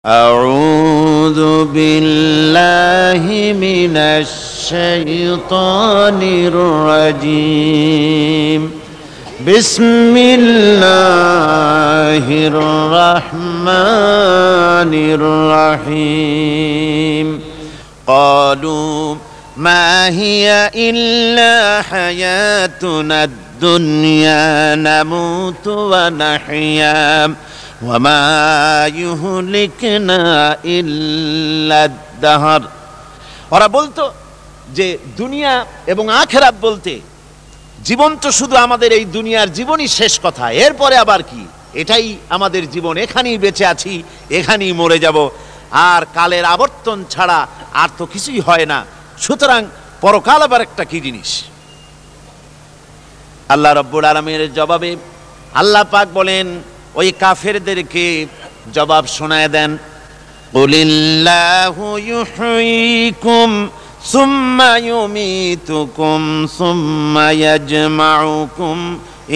أعوذ بالله من الشيطان الرجيم بسم الله الرحمن الرحيم قالوا ما هي إلا حياتنا الدنيا نموت ونحيا وما يهلكنا إلا الدهر। ওরা বলতো যে দুনিয়া এবং আখিরাত বলতে জীবন তো শুধু আমাদের এই দুনিয়ার জীবনই শেষ কথা, এরপরে আবার কি, এটাই আমাদের জীবন, এখানেই বেঁচে আছি, এখানেই মরে যাব, আর কালের আবর্তন ছাড়া আর তো কিছুই হয় না, সুতরাং পরকাল আবার একটা কি জিনিস। আল্লাহ রাব্বুল আলামিনের জবাবে আল্লাহ পাক বলেন ওই কাফেরদেরকে জবাব শোনায় দেন, কুলিল্লাহু ইউহয়িকুম সুম্মা ইউমীতুকুম সুম্মা ইয়াজমাউকুম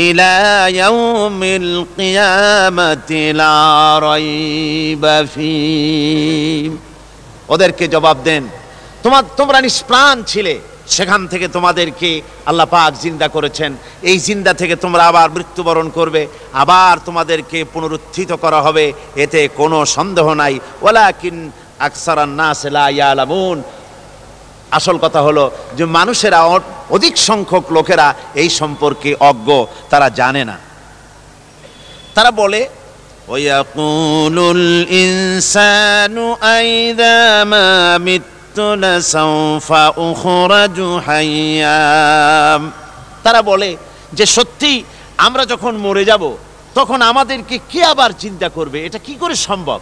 ইলা ইয়াউমিল কিয়ামাতি লা রাইবা ফীহ। ওদেরকে জবাব দেন, তোমরা নিষ্প্রাণ ছিলে, সেখান থেকে তোমাদেরকে আল্লাহ পাক জিন্দা করেছেন, এই জিন্দা থেকে তোমরা আবার মৃত্যুবরণ করবে, আবার তোমাদেরকে পুনরুত্থিত করা হবে, এতে কোনো সন্দেহ নাই। ওয়ালাকিন আকসারান নাস লা ইয়ালামুন। আসল কথা হলো যে মানুষেরা, অধিক সংখ্যক লোকেরা এই সম্পর্কে অজ্ঞ, তারা জানে না। তারা বলে ওয়ায়াকুলুল ইনসানু আইযা মা তারা বলে যে সত্যি আমরা যখন মরে যাব তখন আমাদেরকে কে আবার চিন্তা করবে, এটা কি করে সম্ভব,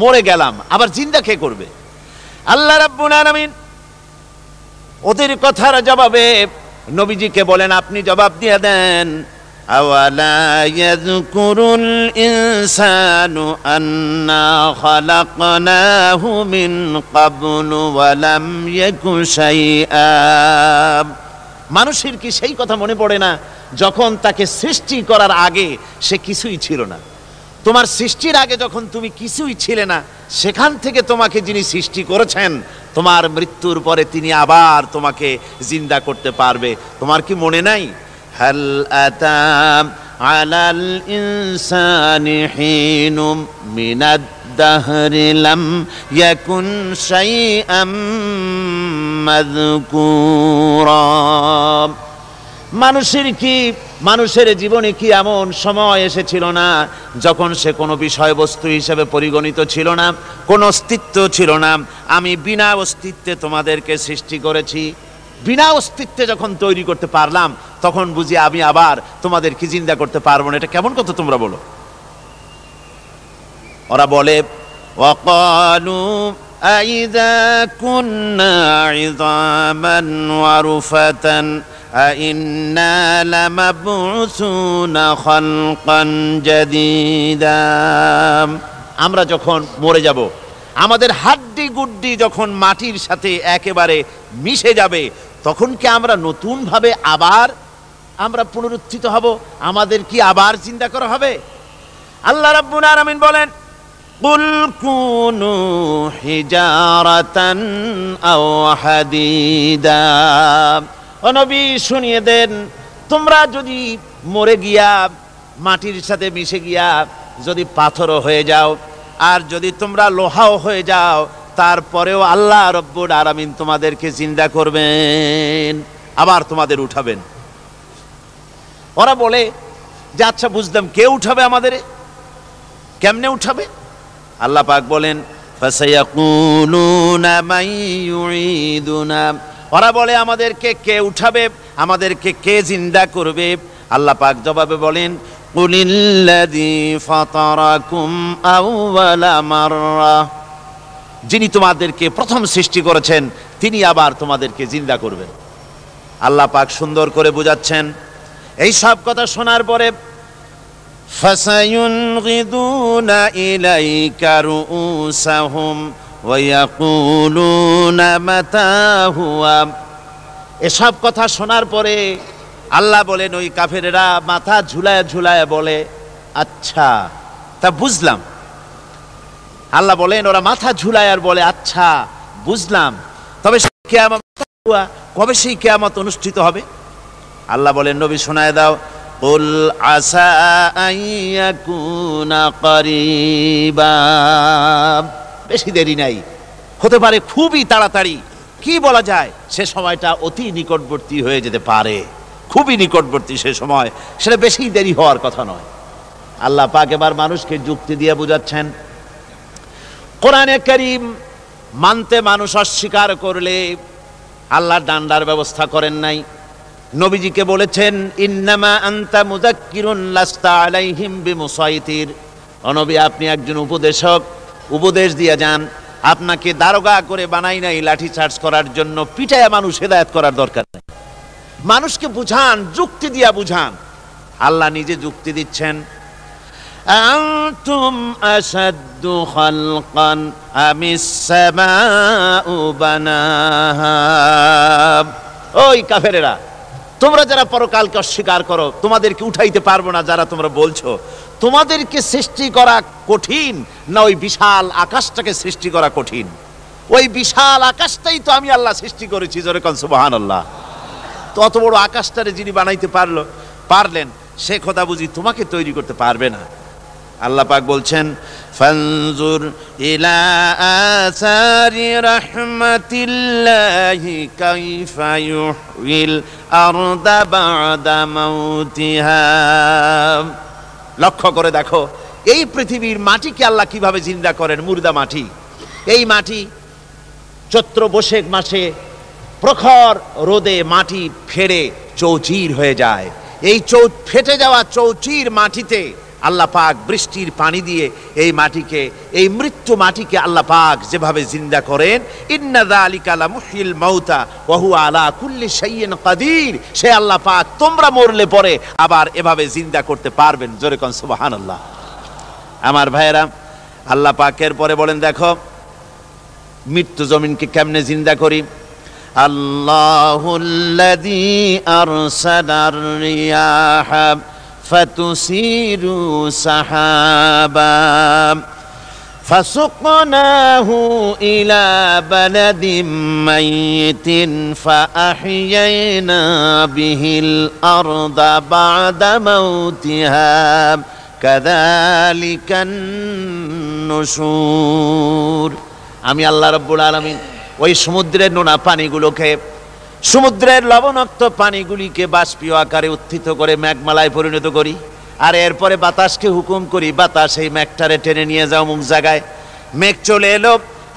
মরে গেলাম আবার চিন্তা কে করবে। আল্লাহ রাব্বুল আলামিন ওদের কথার জবাবে নবীজিকে বলেন, আপনি জবাব দিয়ে দেন, আওয়ালা ইয়াযকুরুল ইনসানু আন্না খালাকনাহু মিন ক্বাবলু ওয়া লাম ইয়াকু শাইআ। মানুষের কি সেই কথা মনে পড়ে না যখন তাকে সৃষ্টি করার আগে সে কিছুই ছিল না? তোমার সৃষ্টির আগে যখন তুমি কিছুই ছিলে না, সেখান থেকে তোমাকে যিনি সৃষ্টি করেছেন, তোমার মৃত্যুর পরে তিনি আবার তোমাকে জিন্দা করতে পারবে। তোমার কি মনে নাই, হাল আতা আলাল ইনসানি হিনুম মিনাদ দাহরি লাম ইয়াকুন শাইআম মাযকুরা। মানুষের জীবনে কি এমন সময় এসেছিল না যখন সে কোনো বিষয়বস্তু হিসেবে পরিগণিত ছিল না, কোনো অস্তিত্ব ছিল না? আমি বিনা অস্তিত্বে তোমাদেরকে সৃষ্টি করেছি, বিনা অস্তিত্বে যখন তৈরি করতে পারলাম তখন বুঝি আমি আবার তোমাদেরকে জিন্দা করতে পারবো না? এটা কেমন কথা তোমরা বলো? ওরা বলে ওয়াকালু আইযা কুন্না ইযামান ওয়া রুফাতান আইন্না লামাবউসুনা খালকান জাদীদা। আমরা যখন মরে যাব, আমাদের হাড্ডি গুড্ডি যখন মাটির সাথে একেবারে মিশে যাবে, তখন কি আমরা নতুন ভাবে আবার আমরা পুনরুত্থিত হব? আমাদের কি আবার চিন্তা করা হবে? আল্লাহ রাব্বুল আলামিন বলেন, কুল কুনু হিজারাতান আও হাদিদা। ও নবী শুনিয়ে দেন, তোমরা যদি মরে গিয়া মাটির সাথে মিশে গিয়া যদি পাথরও হয়ে যাও, আর যদি তোমরা লোহাও হয়ে যাও, তারপরেও আল্লাহ রব্বুল আলামিন তোমাদেরকে জিন্দা করবেন, আবার তোমাদের উঠাবেন। ওরা বলে যে আচ্ছা বুঝলাম, কে উঠাবে আমাদের, কেমনে উঠাবে? আল্লাহ পাক বলেন, ফাসায়াকুলুনা মান ইউঈদুনা। ওরা বলে আমাদেরকে কে উঠাবে, আমাদেরকে কে জিন্দা করবে? আল্লাহ পাক জবাবে বলেন, কুলিল্লাযী ফাতারাকুম আউওয়ালা মাররা। যিনি তোমাদেরকে প্রথম সৃষ্টি করেছেন তিনি আবার তোমাদেরকে জিন্দা করবেন। আল্লাহ পাক সুন্দর করে বুঝাচ্ছেন। এই সব কথা শোনার পরে ফাসায়ুনগিদুনা ইলাইকা রুউসাহুম ওয়া ইয়াকুলুনা মাতা হুয়া। এসব কথা শোনার পরে আল্লাহ বলেন, ওই কাফেরেরা মাথা ঝুলায় ঝুলায় বলে, আচ্ছা তা বুঝলাম, আল্লাহ বলেন ওরা মাথা ঝুলায় আর বলে আচ্ছা বুঝলাম, তবে কিয়ামত কবে সেই কিয়ামত অনুষ্ঠিত হবে? আল্লাহ বলেন নবী শোনায় দাও, কুল আসা আইয়াকুনা করিবা, বেশি দেরি নাই, হতে পারে খুবই তাড়াতাড়ি। কি বলা যায়, সে সময়টা অতি নিকটবর্তী হয়ে যেতে পারে, খুবই নিকটবর্তী সে সময়, সেটা বেশি দেরি হওয়ার কথা নয়। আল্লাহ পাক এবার মানুষকে যুক্তি দিয়ে বুঝাচ্ছেন, কোরআনে কারীম মানতে মানুষ অস্বীকার করলে আল্লাহ ডান্ডার ব্যবস্থা করেন নাই। নবীজিকে বলেছেন ইন্নামা আনতা মুযাক্কিরুন লাস্তা আলাইহিম বিমুসাইতির, ও নবী আপনি একজন উপদেশক, উপদেশ দিয়ে যান, আপনাকে দারোগা করে বানাই নাই লাঠি চার্জ করার জন্য, পিটায়া মানুষ হেদায়েত করার দরকার নেই। মানুষকে বুঝান, যুক্তি দিয়া বুঝান। আল্লাহ নিজে যুক্তি দিচ্ছেন, আনতুম আশাদ্দু খালকান আমিস সামাউ বানাহা, ওই কাফেরেরা, তোমরা যারা পরকালকে অস্বীকার করো, তোমাদেরকে উঠাইতে পারবো না যারা তোমরা বলছো, তোমাদেরকে সৃষ্টি করা কঠিন না ওই বিশাল আকাশটাকে সৃষ্টি করা কঠিন? ওই বিশাল আকাশটাই তো আমি আল্লাহ সৃষ্টি করেছি, জোরে কোন সুবহানাল্লাহ। তো অত বড় আকাশটারে যিনি বানাইতে পারলেন, সে খোদা বুঝি তোমাকে তৈরি করতে পারবে না? আল্লাহ পাক বলছেন ফানজুর ইলা আসারি রাহমাতিল্লাহি কাইফা ইউহিল আরদা বাদা মাউতিহা, লক্ষ্য করে দেখো এই পৃথিবীর মাটিকে আল্লাহ কিভাবে জিন্দা করেন, মুর্দা মাটি। এই মাটি চৈত্র বৈশাখ মাসে প্রখর রোদে মাটি ফেড়ে চৌচির হয়ে যায়। এই ফেটে যাওয়া চৌচির মাটিতে আল্লাহ পাক বৃষ্টির পানি দিয়ে এই মাটিকে, এই মৃত্যু মাটিকে আল্লাহ পাক যেভাবে জিন্দা করেন, ইন্না যালিকা লামুহয়িল মাউতা ওয়া হুয়া আলা কুল্লি শাইইন কাদির, সে আল্লাহ পাক তোমরা মরলে পরে আবার এভাবে জিন্দা করতে পারবেন, জোরে কোন সুবহানাল্লাহ। আমার ভাইয়েরা, আল্লাহ পাকের পরে বলেন দেখো মৃত্যু জমিনকে কেমনে জিন্দা করি। আল্লাহুল্লাযী আরসালার রিয়াহা ফাতুসিরু সাহাবা ফাসুকনাহু ইলা বালাদিম মাইয়িতিন ফাআহইয়ানা বিহিল আরদা বা'দা মাউতিহা কাযালিকান নুশুর। আমি আল্লাহ রাব্বুল আলামিন ওই সমুদ্রের নোনা পানিগুলোকে, সমুদ্রের লবণাক্ত পানিগুলিকে বাষ্পীয় আকারে উত্থিত করে মেঘমালায় পরিণত করি, আর এরপরে বাতাসকে হুকুম করি, বাতাস এই মেঘটারে টেনে নিয়ে যাও মুখ জায়গায়। মেঘ চলে এলো,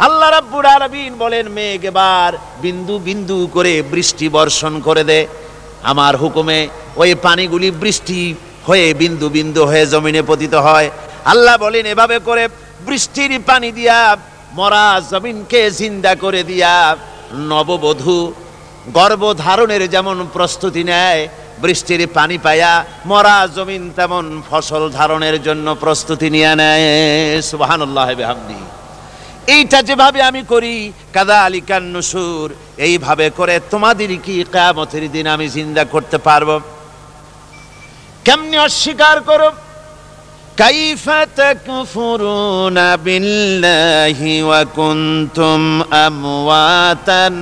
আল্লাহ রাব্বুল আলামিন বলেন মেঘ এবার বিন্দু বিন্দু করে বৃষ্টি বর্ষণ করে দে। আমার হুকুমে ওই পানিগুলি বৃষ্টি হয়ে বিন্দু বিন্দু হয়ে জমিনে পতিত হয়। আল্লাহ বলেন এভাবে করে বৃষ্টির পানি দিয়া মরা জমিনকে জিন্দা করে দিয়া নববধূ গর্ভধারণের যেমন প্রস্তুতি নেয়, বৃষ্টির পানি পায়া মরা জমিন তেমন ফসল ধারণের জন্য প্রস্তুতি নিয়ে নেয়। সুবহানাল্লাহি বিহামদিহি। এইটা যেভাবে আমি করি, কাযালিকান নুশুর, এইভাবে করে তোমাদের কি কিয়ামতের দিন আমি জিন্দা করতে পারবো? কেমনে অস্বীকার করো? কাইফা তাকফুরুনা বিল্লাহি ওয়া কুনতুম আমওয়াতান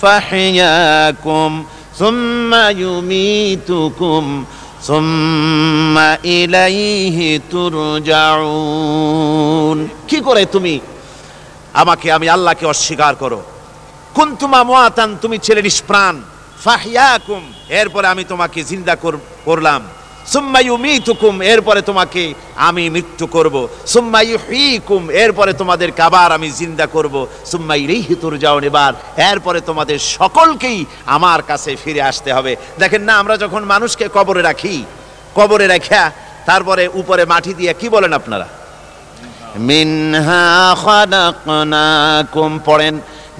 ফাহইয়াকুম সুম্মা ইউমীতুকুম সুম্মা ইলাইহি তুরজাউন। কি করে তুমি আমি আল্লাহকে অস্বীকার করো? কুনতুম আমওয়াতান, তুমি ছিলে নিষ্প্রাণ, ফাহইয়াকুম, এরপরে আমি তোমাকে জিন্দা করলাম, সুম্মা ইউমীতুকুম, এরপরে তোমাকে আমি মৃত্যু করব, সুম্মা ইউহয়িকুম, এরপরে তোমাদেরকে আবার আমি জিন্দা করব, সুম্মা ইলাইহি তুরজাউন, এরপরে তোমাদের সকলকেই আমার কাছে ফিরে আসতে হবে। দেখেন না, আমরা যখন মানুষকে কবরে রাখি, কবরে রাখা তারপরে উপরে মাটি দিয়ে কি বলেন আপনারা? মিনহা খালাকনাকুম, পড়েন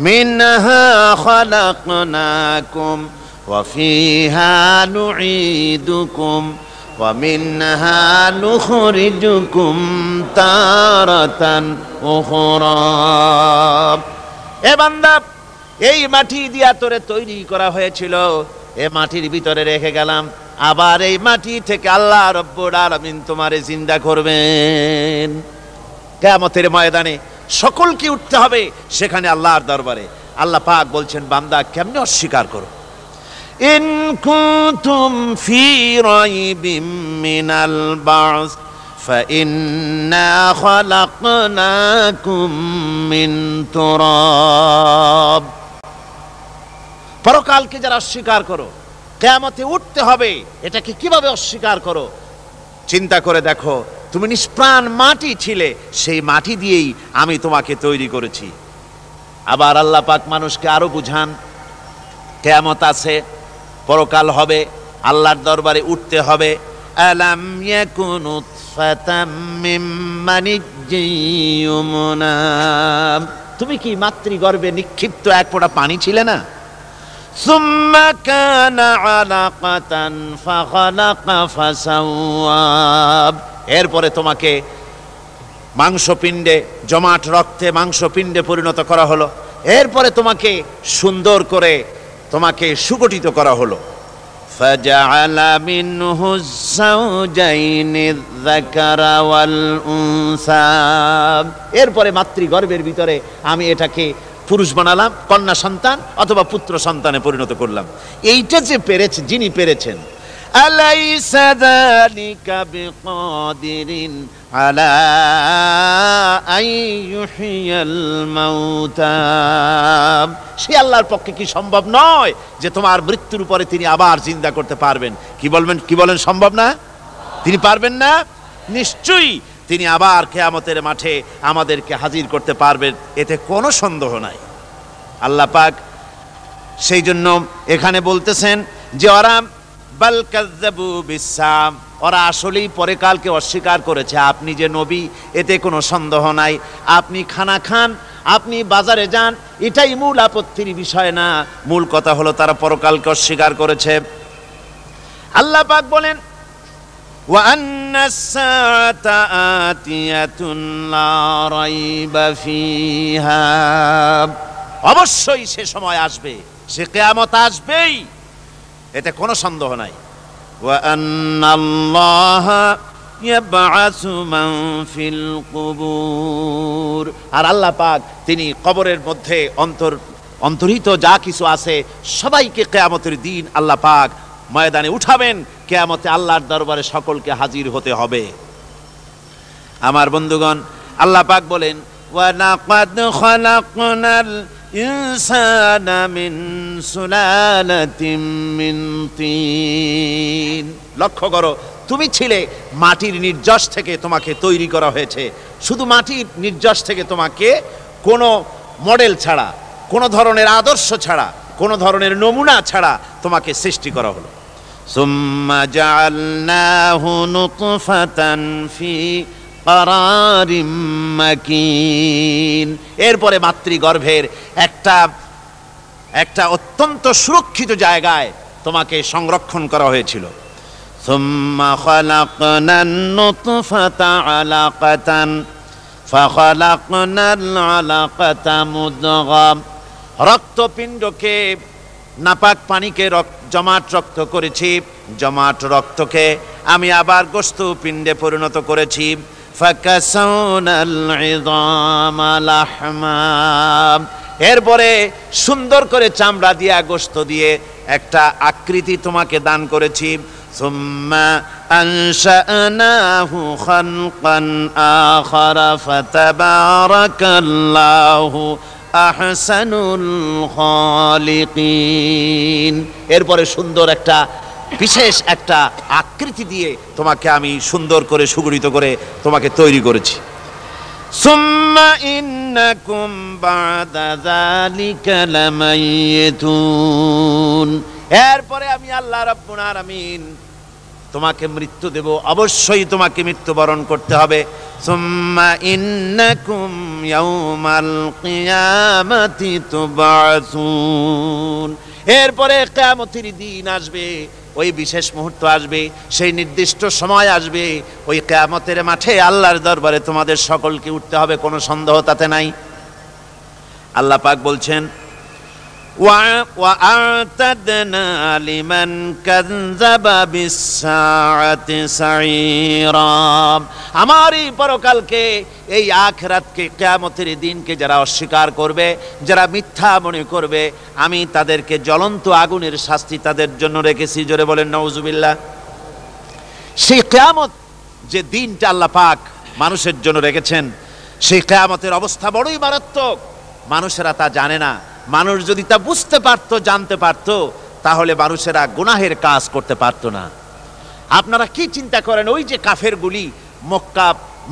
মিনহা খালাকনাকুম ওয়া ফিহা নুঈদুকুম ওয়া মিনহা নুখরিজুকুম তারাতান উখরা। এ বান্দা, এই মাটি দিয়া তোরে তৈরি করা হয়েছিল, এ মাটির ভিতরে রেখে গেলাম, আবার এই মাটি থেকে আল্লাহ রাব্বুল আলামিন তোমারে জিন্দা করবেন। কিয়ামতের ময়দানে সকলকে উঠতে হবে সেখানে আল্লাহর দরবারে। আল্লাহ পাক বলছেন, বান্দা কেমনে অস্বীকার করো? ইন কুনতুম ফি রাইবিম মিনাল বা'স فإنا خلقناكم من تراب। পরকালকে যারা অস্বীকার করো, কিয়ামতে উঠতে হবে, এটাকে কিভাবে অস্বীকার করো? চিন্তা করে দেখো, তুমি নিষ্প্রাণ মাটি ছিলে, সেই মাটি দিয়েই আমি তোমাকে তৈরি করেছি। আবার আল্লাহ পাক মানুষকে আরো বুঝান, কিয়ামত আছে, পরকাল হবে, আল্লাহর দরবারে উঠতে হবে। আলাম ইয়াকুনু ফাতাম মিন মানিজ্জিন ইউমনা, তুমি কি মাতৃগর্ভে নিক্ষিপ্ত এক ফোঁটা পানি ছিলে না? সুম্মা কানা আলাকাতান ফাখালাকা ফাসাওয়া, এরপরে তোমাকে মাংসপিণ্ডে, জমাট রক্তে মাংসপিণ্ডে পরিণত করা হলো, এরপরে তোমাকে সুন্দর করে তোমাকে সুগঠিত করা হলো। ফাজআলা মিনহু যাওজাইনি যাকারা ওয়াল উনসা, এরপরে মাতৃগর্ভের ভিতরে আমি এটাকে পুরুষ বানালাম, কন্যা সন্তান অথবা পুত্র সন্তানে পরিণত করলাম। এইটা যে পেরেছে, যিনি পেরেছেন, আলাইসা যালিকা বিকাদিরিন আলা আইয়ুহিয়াল মাউতা, সে আল্লাহর পক্ষে কি সম্ভব নয় যে তোমার মৃত্যুর পরে তিনি আবার জিন্দা করতে পারবেন? কি বলেন সম্ভব না? তিনি পারবেন না? নিশ্চয়ই তিনি আবার কিয়ামতের মাঠে আমাদেরকে হাজির করতে পারবেন, এতে কোনো সন্দেহ নাই। আল্লাহ পাক সেই জন্য এখানে বলতেছেন যে ওরা বাল কাযযাবু বিসসাম, ওরা আসলেই পরকালকে অস্বীকার করেছে। আপনি যে নবী, এতে কোনো সন্দেহ নাই। আপনি খানা খান, আপনি বাজারে যান, এটাই মূল আপত্তির বিষয় না। মূল কথা হলো তারা পরকালকে অস্বীকার করেছে। আল্লাহ পাক বলেন, ওয়া আন্নাস সাআতা আতিয়াতুন লা রাইবা ফিহা, অবশ্যই সে সময় আসবে, সে কিয়ামত আসবেই, এতে কোনো সন্দেহ নাই। ওয়া আন্নাল্লাহা ইয়াবআসু মান ফিল কুবুর, আর আল্লাহ পাক তিনি কবরের মধ্যে অন্তর্হিত যা কিছু আছে সবাইকে কিয়ামতের দিন আল্লাহ পাক ময়দানে উঠাবেন। কিয়ামতে আল্লাহর দরবারে সকলকে হাজির হতে হবে। আমার বন্ধুগণ, আল্লাহ পাক বলেন, ওয়া লাকাদ খালাকনাল ইনসানা মিন সুলালাতিন মিন তিন, লক্ষ্য করো, তুমি ছিলে মাটির নির্যাস থেকে তোমাকে তৈরি করা হয়েছে। শুধু মাটির নির্যাস থেকে তোমাকে কোনো মডেল ছাড়া, কোনো ধরনের আদর্শ ছাড়া, কোনো ধরনের নমুনা ছাড়া তোমাকে সৃষ্টি করা হলো। সুম্মা জাআলনাহু নুতফাতান ফি কারারিম মাকিন, এরপরে মাতৃগর্ভের একটা অত্যন্ত সুরক্ষিত জায়গায় তোমাকে সংরক্ষণ করা হয়েছিল। সুম্মা খালাকনান নুতফাতা আলাকাতান ফাখালাকনাল আলাকাতা মুদগা, রক্তপিণ্ডকে, নাপাক পানিকে জমাট রক্ত করেছি, জমাট রক্তকে আমি আবার গোস্ত পিণ্ডে পরিণত করেছি। ফাকাসাউনাল ইযামা লাহমা, এরপরে সুন্দর করে চামড়া দিয়ে, গোস্ত দিয়ে একটা আকৃতি তোমাকে দান করেছি। সুম্মা আনশানাহু খালকান আখারা ফাতাবারাকাল্লাহু আহসানুল খালিকিন, এরপরে সুন্দর একটা বিশেষ একটা আকৃতি দিয়ে তোমাকে আমি সুন্দর করে সুগঠিত করে তোমাকে তৈরি করেছি। সুম্মা ইন্নাকুম বা'দা যালিকা লামাইয়িতুন, এরপরে আমি আল্লাহ রাব্বুল আলামিন তোমাকে মৃত্যু দেব, অবশ্যই তোমাকে মৃত্যুবরণ করতে হবে। সুম্মা ইন্নাকুম ইয়াউমাল কিয়ামাতি তুবআসুন, এরপরে কিয়ামতের দিন আসবে, ওই বিশেষ মুহূর্ত আসবে, সেই নির্দিষ্ট সময় আসবে, ওই কিয়ামতের মাঠে আল্লাহর দরবারে তোমাদের সকলকে উঠতে হবে, কোনো সন্দেহ তাতে নাই। আল্লাহ পাক বলছেন, وأعتدنا لمن كذب بالساعة سعيرا। আমার এই পরকালকে, এই আখিরাতকে, কিয়ামতের দিনকে যারা অস্বীকার করবে, যারা মিথ্যা মনে করবে, আমি তাদেরকে জ্বলন্ত আগুনের শাস্তি তাদের জন্য রেখেছি। জোরে বলেন নাউজুবিল্লাহ। সেই কিয়ামত যে দিনটা আল্লাহ পাক মানুষের জন্য রেখেছেন, সেই কিয়ামতের অবস্থা বড়ই মারাত্মক। মানুষেরা তা জানে না। মানুষ যদি তা বুঝতে পারত, জানতে পারত, তাহলে মানুষেরা গুনাহের কাজ করতে পারত না। আপনারা কি চিন্তা করেন, ওই যে কাফেরগুলি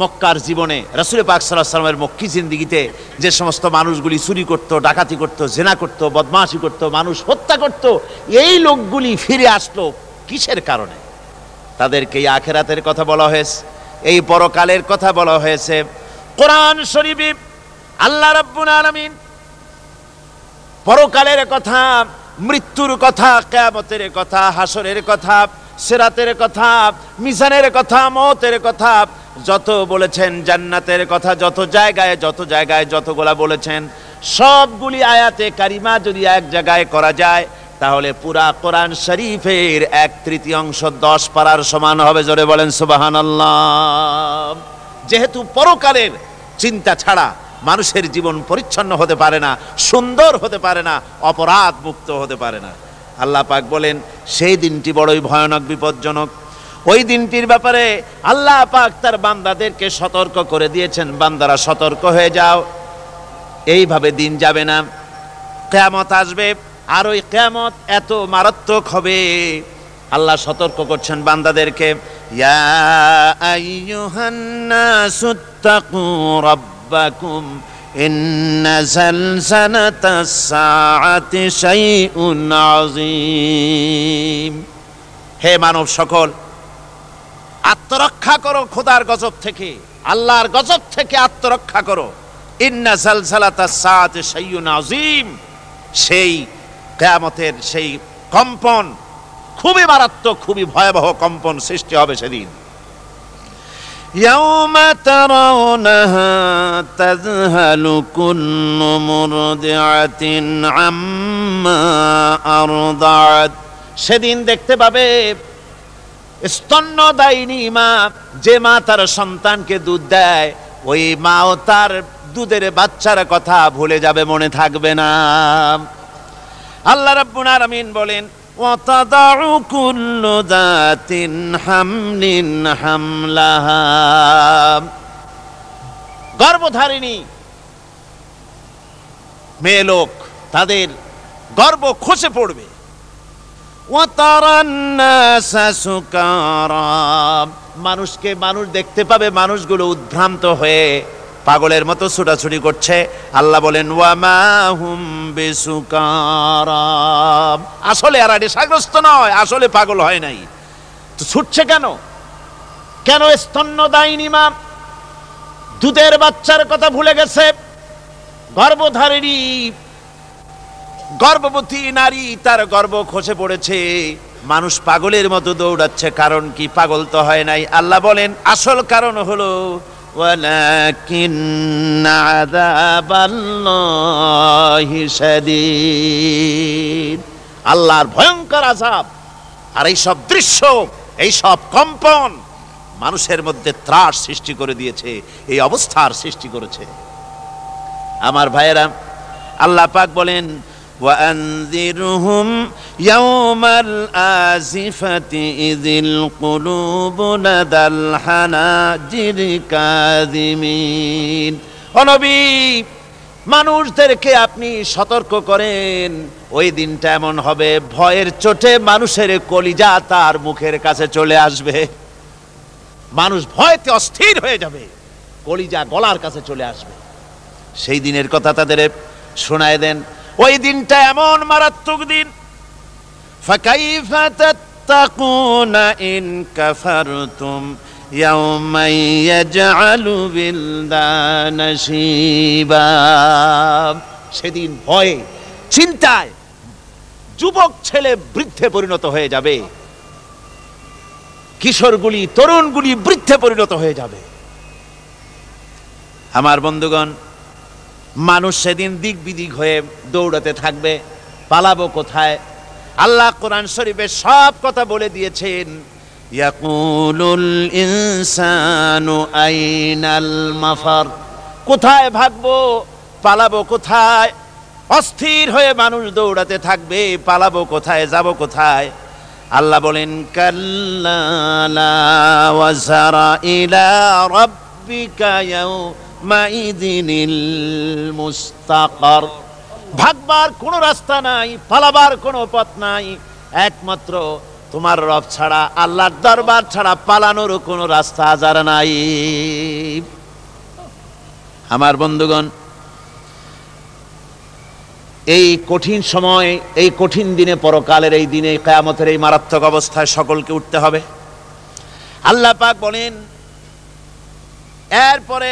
মক্কার জীবনে, রাসূল পাক সাল্লাল্লাহু আলাইহি ওয়াসাল্লামের মক্কি জিন্দেগিতে যে সমস্ত মানুষগুলি চুরি করত, ডাকাতি করত, জেনা করত, বদমাশি করত, মানুষ হত্যা করত, এই লোকগুলি ফিরে আসলো কিসের কারণে? তাদেরকে এই আখিরাতের কথা বলা হয়েছে, এই পরকালের কথা বলা হয়েছে। কোরআন শরীফে আল্লাহ রাব্বুল আলামিন পরকালের কথা, মৃত্যুর কথা, কিয়ামতের কথা, হাসরের কথা, সিরাতের কথা, মিজানের কথা, মওতের কথা যত বলেছেন, জান্নাতের কথা যত জায়গায় যতগুলা বলেছেন, সবগুলি আয়াতে কারিমা যদি এক জায়গায় করা যায়, তাহলে পুরা কোরআন শরীফের 1/3 10 পারার সমান হবে। জোরে বলেন সুবহানাল্লাহ। যেহেতু পরকালের চিন্তা ছাড়া মানুষের জীবন পরিচ্ছন্ন হতে পারে না, সুন্দর হতে পারে না, অপরাধ মুক্ত হতে পারে না। আল্লাহ পাক বলেন সেই দিনটি বড়ই ভয়ানক, বিপজ্জনক। ওই দিনটির ব্যাপারে আল্লাহ পাক তার বান্দাদেরকে সতর্ক করে দিয়েছেন, বান্দারা সতর্ক হয়ে যাও, এইভাবে দিন যাবে না, কিয়ামত আসবে। আর ওই কিয়ামত এত মারাত্মক হবে, আল্লাহ সতর্ক করছেন বান্দাদেরকে, ইয়া আইয়ুহান নাসুত্তাকু রাব্বাকুম ইন্না জালজালাতাস সাআতি শাইউন আযীম। হে মানব সকল, আত্মরক্ষা করো খোদার গজব থেকে, আল্লাহর গজব থেকে আত্মরক্ষা করো। ইন্না জালজালাতাস সাআতি শাইউন আযীম, সেই কিয়ামতের সেই কম্পন খুবই মারাত্মক, খুবই ভয়াবহ কম্পন সৃষ্টি হবে সেদিন। ইয়াউমা তারাউনাহা তাযহালু কুল্লু মুরদিআতিন আম্মা আরদাআত। সেদিন দেখতে পাবে স্তন্যদায়িনী মা, যে মা তার সন্তানকে দুধ দেয়, ওই মাও তার দুধের বাচ্চার কথা ভুলে যাবে, মনে থাকবে না। আল্লাহ রাব্বুল আলামিন বলেন, ওয়াতাদাউ কুল্লু যাতিন হামলিন হামলাহা। গর্ভধারিণী মেয়ে লোক, তাদের গর্ভ খসে পড়বে। ওয়াতারান নাসা সুকারা, মানুষকে মানুষ দেখতে পাবে, মানুষগুলো উদ্ভ্রান্ত হয়ে পাগলের মতো ছুটাছুটি করছে। আল্লাহ বলেন, ওয়া মা হুম বিসুকারা, আসলে এরা নেশাগ্রস্ত নয়, আসলে পাগল হয় নাই। তো ছুটছে কেন? কেন? স্তন্যদায়িনী মা দুধের বাচ্চার কথা ভুলে গেছে। গর্ভধারিণী গর্ভবতী নারী, তার গর্ভ খসে পড়েছে, মানুষ পাগলের মতো দৌড়াচ্ছে। কারণ কি? পাগল তো হয় নাই। আল্লাহ বলেন আসল কারণ হলো ওয়ালাকিন্না আযাবাল্লাহি শাদীদ, আল্লাহর ভয়ঙ্কর আযাব। আর এই সব দৃশ্য, এই সব কম্পন মানুষের মধ্যে ত্রাস সৃষ্টি করে দিয়েছে, এই অবস্থার সৃষ্টি করেছে। আমার ভাইয়েরা, আল্লাহ পাক বলেন, وأنذرهم يوم الآزفة إذ القلوب لدى الحناجر كاظمين। ও নবী, মানুষদেরকে আপনি সতর্ক করেন, ওই দিনটা এমন হবে, ভয়ের চোটে মানুষের কলিজা তার মুখের কাছে চলে আসবে। মানুষ ভয়তে অস্থির হয়ে যাবে, কলিজা গলার কাছে চলে আসবে। সেই দিনের কথা তাদের শোনায় দেন। ওই দিনটা এমন মারাত্মক দিন, ফাকাইফা তাত্তাকুনা ইন কাফারতুম ইয়াওমা ইয়াজআলু বিলদানা শিবা। সেদিন ভয়ে চিন্তায় যুবক ছেলে বৃদ্ধে পরিণত হয়ে যাবে, কিশোরগুলি তরুণগুলি বৃদ্ধে পরিণত হয়ে যাবে। আমার বন্ধুগণ, মানুষ সেদিন দিক বিদিক হয়ে দৌড়াতে থাকবে, পালাবো কোথায়? আল্লাহ কোরআন শরীফে সব কথা বলে দিয়েছেন। ইয়াকুলুল ইনসানু আইনাল মাফার, কোথায় ভাগবো, পালাবো কোথায়? অস্থির হয়ে মানুষ দৌড়াতে থাকবে, পালাবো কোথায়, যাব কোথায়? আল্লাহ বলেন কাল্লা লা ওয়াজারা ইলা রাব্বিকা ইয়াউমাইযিনিল মুস্তাকার। ভাগবার কোনো রাস্তা নাই, পালাবার কোনো পথ নাই, একমাত্র তোমার রব ছাড়া, আল্লাহর দরবার ছাড়া পালানোর কোনো রাস্তা আজার নাই। আমার বন্ধুগণ, এই কঠিন সময়, এই কঠিন দিনে, পরকালের এই দিনে, কিয়ামতের এই মারাত্মক অবস্থায় সকলকে উঠতে হবে। আল্লাহ পাক বলেন এরপরে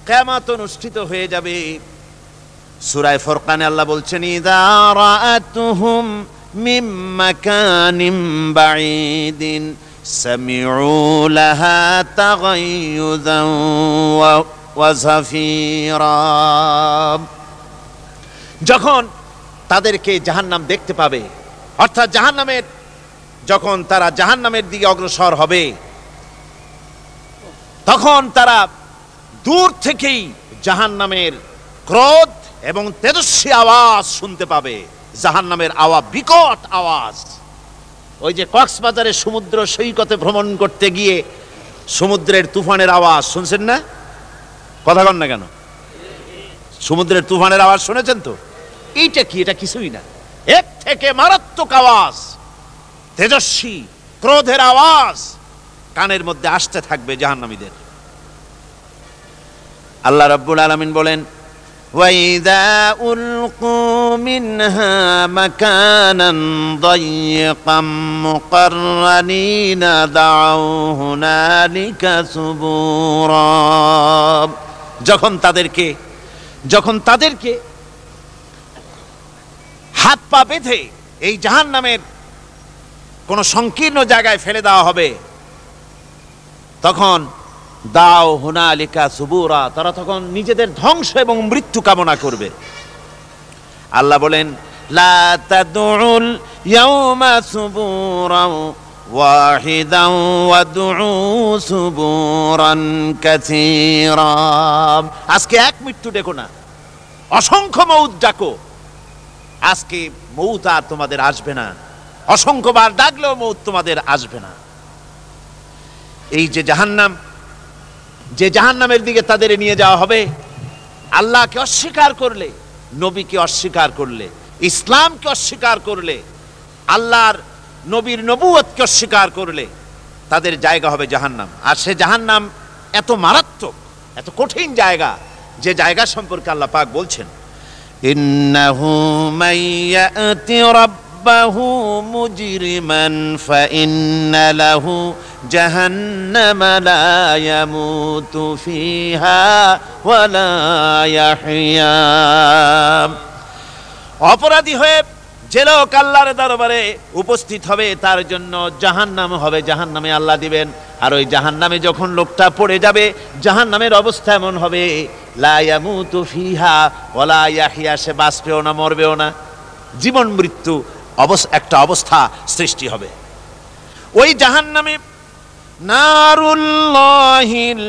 কিয়ামত অনুষ্ঠিত হয়ে যাবে। সূরা ফুরকানে আল্লাহ বলছেন ইযা রাআতুহুম মিন মাকানিন বাঈদিন সামিউ লাহা তাগায়ুযান ওয়া যাফীরা। যখন তাদেরকে জাহান্নাম দেখতে পাবে, অর্থাৎ জাহান্নামের, যখন তারা জাহান্নামের দিকে অগ্রসর হবে, তখন তারা দূর থেকেই জাহান্নামের ক্রোধ এবং তেজস্বী আওয়াজ শুনতে পাবে। জাহান্নামের আওয়াজ, বিকট আওয়াজ। ওই যে কক্সবাজারে সমুদ্র সৈকতে ভ্রমণ করতে গিয়ে সমুদ্রের তুফানের আওয়াজ শুনছেন না? কথা কন না কেন? সমুদ্রের তুফানের আওয়াজ শুনেছেন তো? এইটা কি? এটা কিছুই না, এক থেকে মারাত্মক আওয়াজ, তেজস্বী ক্রোধের আওয়াজ কানের মধ্যে আসতে থাকবে জাহান্নামীদের। আল্লাহ রাব্বুল আলামিন বলেন ওয়াইদা উলকু মিনহা মাকানান দায়্যিকাম মুকাররানিনা দাউ হুনালিকা সুবুরা। যখন তাদেরকে হাত পা বেঁধে এই জাহান্নামের কোন সংকীর্ণ জায়গায় ফেলে দেওয়া হবে, তখন দাও হুনালিকা সুবুরা, তারা তখন নিজেদের ধ্বংস এবং মৃত্যু কামনা করবে। আল্লাহ বলেন লা তাদউল ইয়াউমা সুবুরান ওয়াহিদান ওয়াদউ সুবুরান কাসীরা। আজকে এক মৃত্যু ডেকো না, অসংখ্য মৌত ডাকো। আজকে মৌত আর তোমাদের আসবে না, অসংখ্যবার ডাকলেও মৌত তোমাদের আসবে না। এই যে জাহান্নাম, যে জাহান্নামের দিকে তাদের নিয়ে যাওয়া হবে, আল্লাহকে অস্বীকার করলে, নবীকে অস্বীকার করলে, ইসলামকে অস্বীকার করলে, আল্লাহর নবীর নবুয়তকে অস্বীকার করলে তাদের জায়গা হবে জাহান্নাম। আর সে জাহান্নাম এত মারাত্মক, এত কঠিন জায়গা, যে জায়গা সম্পর্কে আল্লাহ পাক বলছেন ইন্নাহু মাইয়াতি রাব্বাহু মুজরিমান ফাইন্না লাহু জাহান্নামা লা ইয়ামুতু ফিহা ওয়া লা ইয়াহইয়া। অপরাধী হয়ে যে লোক আল্লাহর দরবারে উপস্থিত হবে, তার জন্য জাহান্নাম হবে, জাহান্নামে আল্লাহ দিবেন। আর ওই জাহান্নামে যখন লোকটা পড়ে যাবে, জাহান্নামের অবস্থা এমন হবে লা ইয়ামুতু ফিহা ওয়া লা ইয়াহইয়া, সে বাঁচবেও না, মরবেও না, জীবন মৃত্যু একটা অবস্থা সৃষ্টি হবে। ওই জাহান্নামে নারুল্লাহিল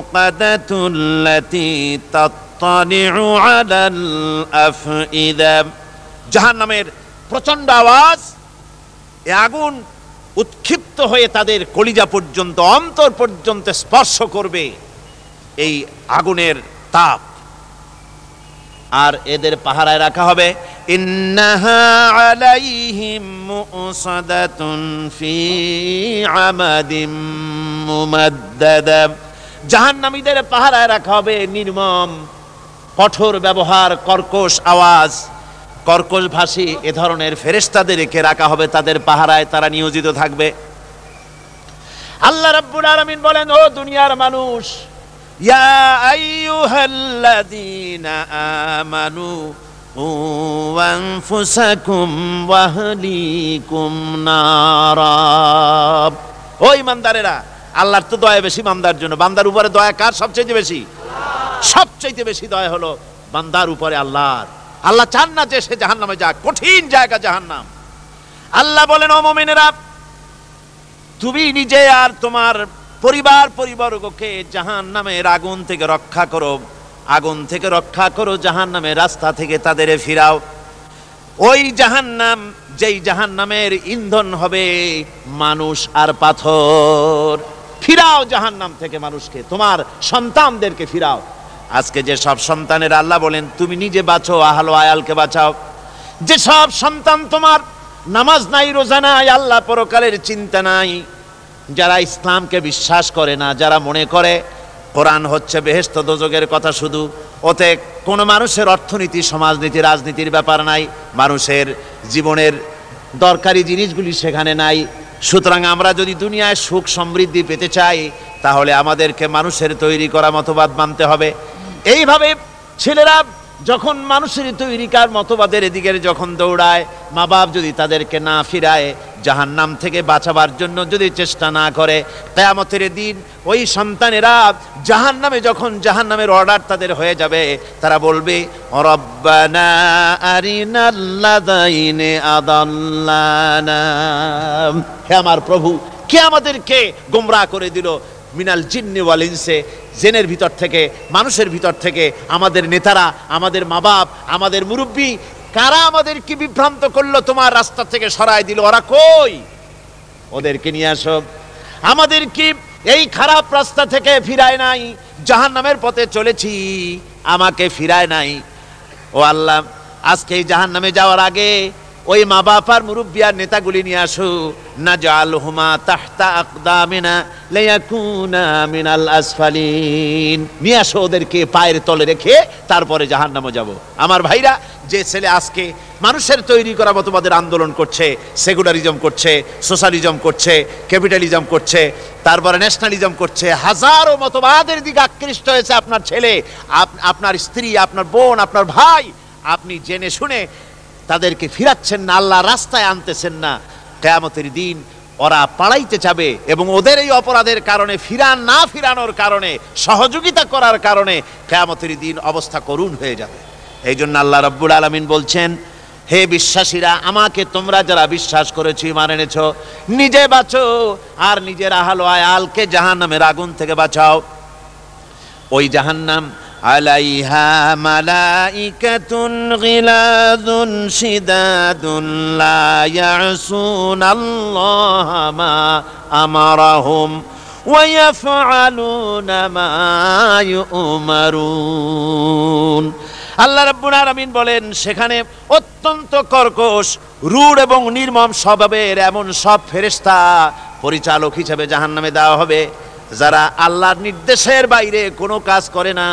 মুকাদাতুল্লাতী তাত্তালিউ আলাল আফইদা। জাহান্নামের প্রচন্ড আওয়াজ, এই আগুন উৎক্ষিপ্ত হয়ে তাদের কলিজা পর্যন্ত, অন্তর পর্যন্ত স্পর্শ করবে এই আগুনের তাপ। আর এদের পাহারায় রাখা হবে ইন্নাহা আলাইহিম মুসাদাতুন ফি আমাদিম মুমাদ্দাদা। জাহান্নামীদের পাহারায় রাখা হবে নির্মম, কঠোর ব্যবহার, কর্কশ আওয়াজ, কর্কশ ভাষী এ ধরনের ফেরেশতাদেরকে রাখা হবে তাদের পাহারায়, তারা নিয়োজিত থাকবে। আল্লাহ রাব্বুল আলামিন বলেন, ও দুনিয়ার মানুষ, ইয়া আইয়ুহাল্লাযীনা আমানু কু আনফুসাকুম ওয়া আহলিকুম নারা। ও ঈমানদারেরা, আল্লাহর তো দয়া বেশি বান্দার জন্য। বান্দার উপরে দয়া কার সবচেয়ে বেশি? সবচেয়ে বেশি দয়া হলো বান্দার উপরে আল্লাহর। আল্লাহ চান না যে সে জাহান্নামে যাক, কঠিন জায়গা জাহান্নাম। আল্লাহ বলেন, ও মুমিনেরা, তুমি নিজে আর তোমার পরিবারবর্গকে জাহান্নামের আগুন থেকে রক্ষা করো, আগুন থেকে রক্ষা করো, জাহান্নামের রাস্তা থেকে তাদের ফিরাও। ওই জাহান্নাম, যেই জাহান্নামের ইন্ধন হবে মানুষ আর পাথর। ফিরাও জাহান্নাম থেকে মানুষকে, তোমার সন্তানদেরকে ফিরাও। আজকে যে সব সন্তানের আল্লাহ বলেন তুমি নিজে বাঁচো, আহল আয়ালকে বাঁচাও। যে সব সন্তান তোমার নামাজ নাই, রোজা নাই, আল্লাহ পরকালের চিন্তা নাই, যারা ইসলামকে বিশ্বাস করে না, যারা মনে করে কোরআন হচ্ছে বেহেশত দোজখের কথা শুধু, ওতে কোনো মানুষের অর্থনীতি, সমাজনীতি, রাজনীতির ব্যাপার নাই, মানুষের জীবনের দরকারি জিনিসগুলি সেখানে নাই। সুতরাং আমরা যদি দুনিয়ায় সুখ সমৃদ্ধি পেতে চাই, তাহলে আমাদেরকে মানুষের তৈরি করা মতবাদ মানতে হবে। এইভাবে ছেলেরা যখন মানুষের তৈরিকার মতবাদের এদিকে যখন দৌড়ায়, মা বাপ যদি তাদেরকে না ফিরায়, জাহান্নাম থেকে বাঁচাবার জন্য যদি চেষ্টা না করে, কিয়ামতের দিন ওই সন্তানেরা জাহান্নামে, যখন জাহান্নামের অর্ডার তাদের হয়ে যাবে, তারা বলবে, রব্বানা আরিনাল্লাযাইনি আদাল্লানা, হে আমার প্রভু, কে আমাদেরকে গোমরাহ করে দিল, মিনাল জিন্নি ওয়াল ইনসে, জিনের ভিতর থেকে, মানুষের ভিতর থেকে, আমাদের নেতারা, আমাদের মা বাপ, আমাদের মুরব্বী, কারা আমাদেরকে বিভ্রান্ত করলো, তোমার রাস্তা থেকে সরায় দিল, ওরা কই? ওদেরকে নিয়ে আসো। আমাদেরকে এই খারাপ রাস্তা থেকে ফিরায় নাই, জাহান্নামের পথে চলেছি, আমাকে ফিরায় নাই। ও আল্লাহ, আজকে এই জাহান্নামে যাওয়ার আগে ওই মা বাপ আর মুরব্বী আর নেতাগুলি নিয়ে আসো, নাজআলহুমা তাহতা আকদামিনা লিয়াকুনা মিনাল আসফালিন, নিয়ে আসো ওদেরকে পায়ের তলে রেখে তারপরে জাহান্নামে যাব। আমার ভাইরা, যে ছেলে আজকে মানুষের তৈরি করা মতবাদের আন্দোলন করছে, সেকুলারিজম করছে, সোশ্যালিজম করছে, ক্যাপিটালিজম করছে, তারপরে ন্যাশনালিজম করছে, হাজারো মতবাদের দিকে আকৃষ্ট হয়েছে আপনার ছেলে, আপনার স্ত্রী, আপনার বোন, আপনার ভাই, আপনি জেনে শুনে তাদেরকে ফিরাচ্ছেন না, আল্লাহর রাস্তায় আনতেছেন না। কিয়ামতের দিন ওরা পালাইতে যাবে, এবং ওদের এই অপরাধের কারণে, না ফিরানোর কারণে, সহযোগিতা করার কারণে কিয়ামতের দিন অবস্থা করুণ হয়ে যাবে। এই জন্য আল্লাহ রাব্বুল আলামিন বলছেন, হে বিশ্বাসীরা, আমাকে তোমরা যারা বিশ্বাস করেছো, ঈমান এনেছো, নিজে বাঁচো আর নিজের আহল আয়ালকে জাহান্নামের আগুন থেকে বাঁচাও। ওই জাহান্নাম আলাইহা মালাইকাতুন গিলাযুন শিদাদুন লা ইয়াসুনাল্লাহা মা আমারাহুম ওয়া ইয়াফআলুনা মা ইউমারুন। আল্লাহ রাব্বুল আলামিন বলেন, সেখানে অত্যন্ত কর্কশ, রূঢ় এবং নির্মম স্বভাবের এমন সব ফেরেশতা পরিচালক হিসেবে জাহান্নামে দেওয়া হবে, যারা আল্লাহর নির্দেশের বাইরে কোনো কাজ করে না,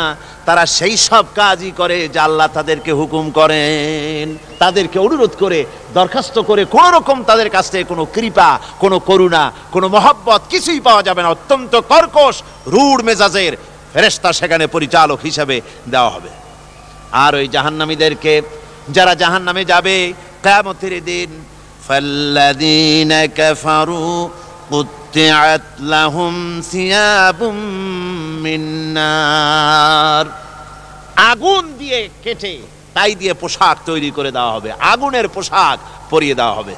তারা সেই সব কাজই করে যা আল্লাহ তাদেরকে হুকুম করেন। তাদেরকে অনুরোধ করে, দরখাস্ত করে কোন রকম তাদের কাছ থেকে কোনো কৃপা, কোনো করুণা, কোনো মহব্বত কিছুই পাওয়া যাবে না। অত্যন্ত কর্কশ, রূঢ় মেজাজের ফেরেশতা সেখানে পরিচালক হিসেবে দেওয়া হবে। আর ওই জাহান্নামীদেরকে, যারা জাহান্নামে যাবে কিয়ামতের দিন, ফাল্লাযীনা কাফারু কুত্তিআত লাহুম সিয়াবুম মিন নার, আগুন দিয়ে কেটে তাই দিয়ে পোশাক তৈরি করে দেওয়া হবে, আগুনের পোশাক পরিয়ে দেওয়া হবে।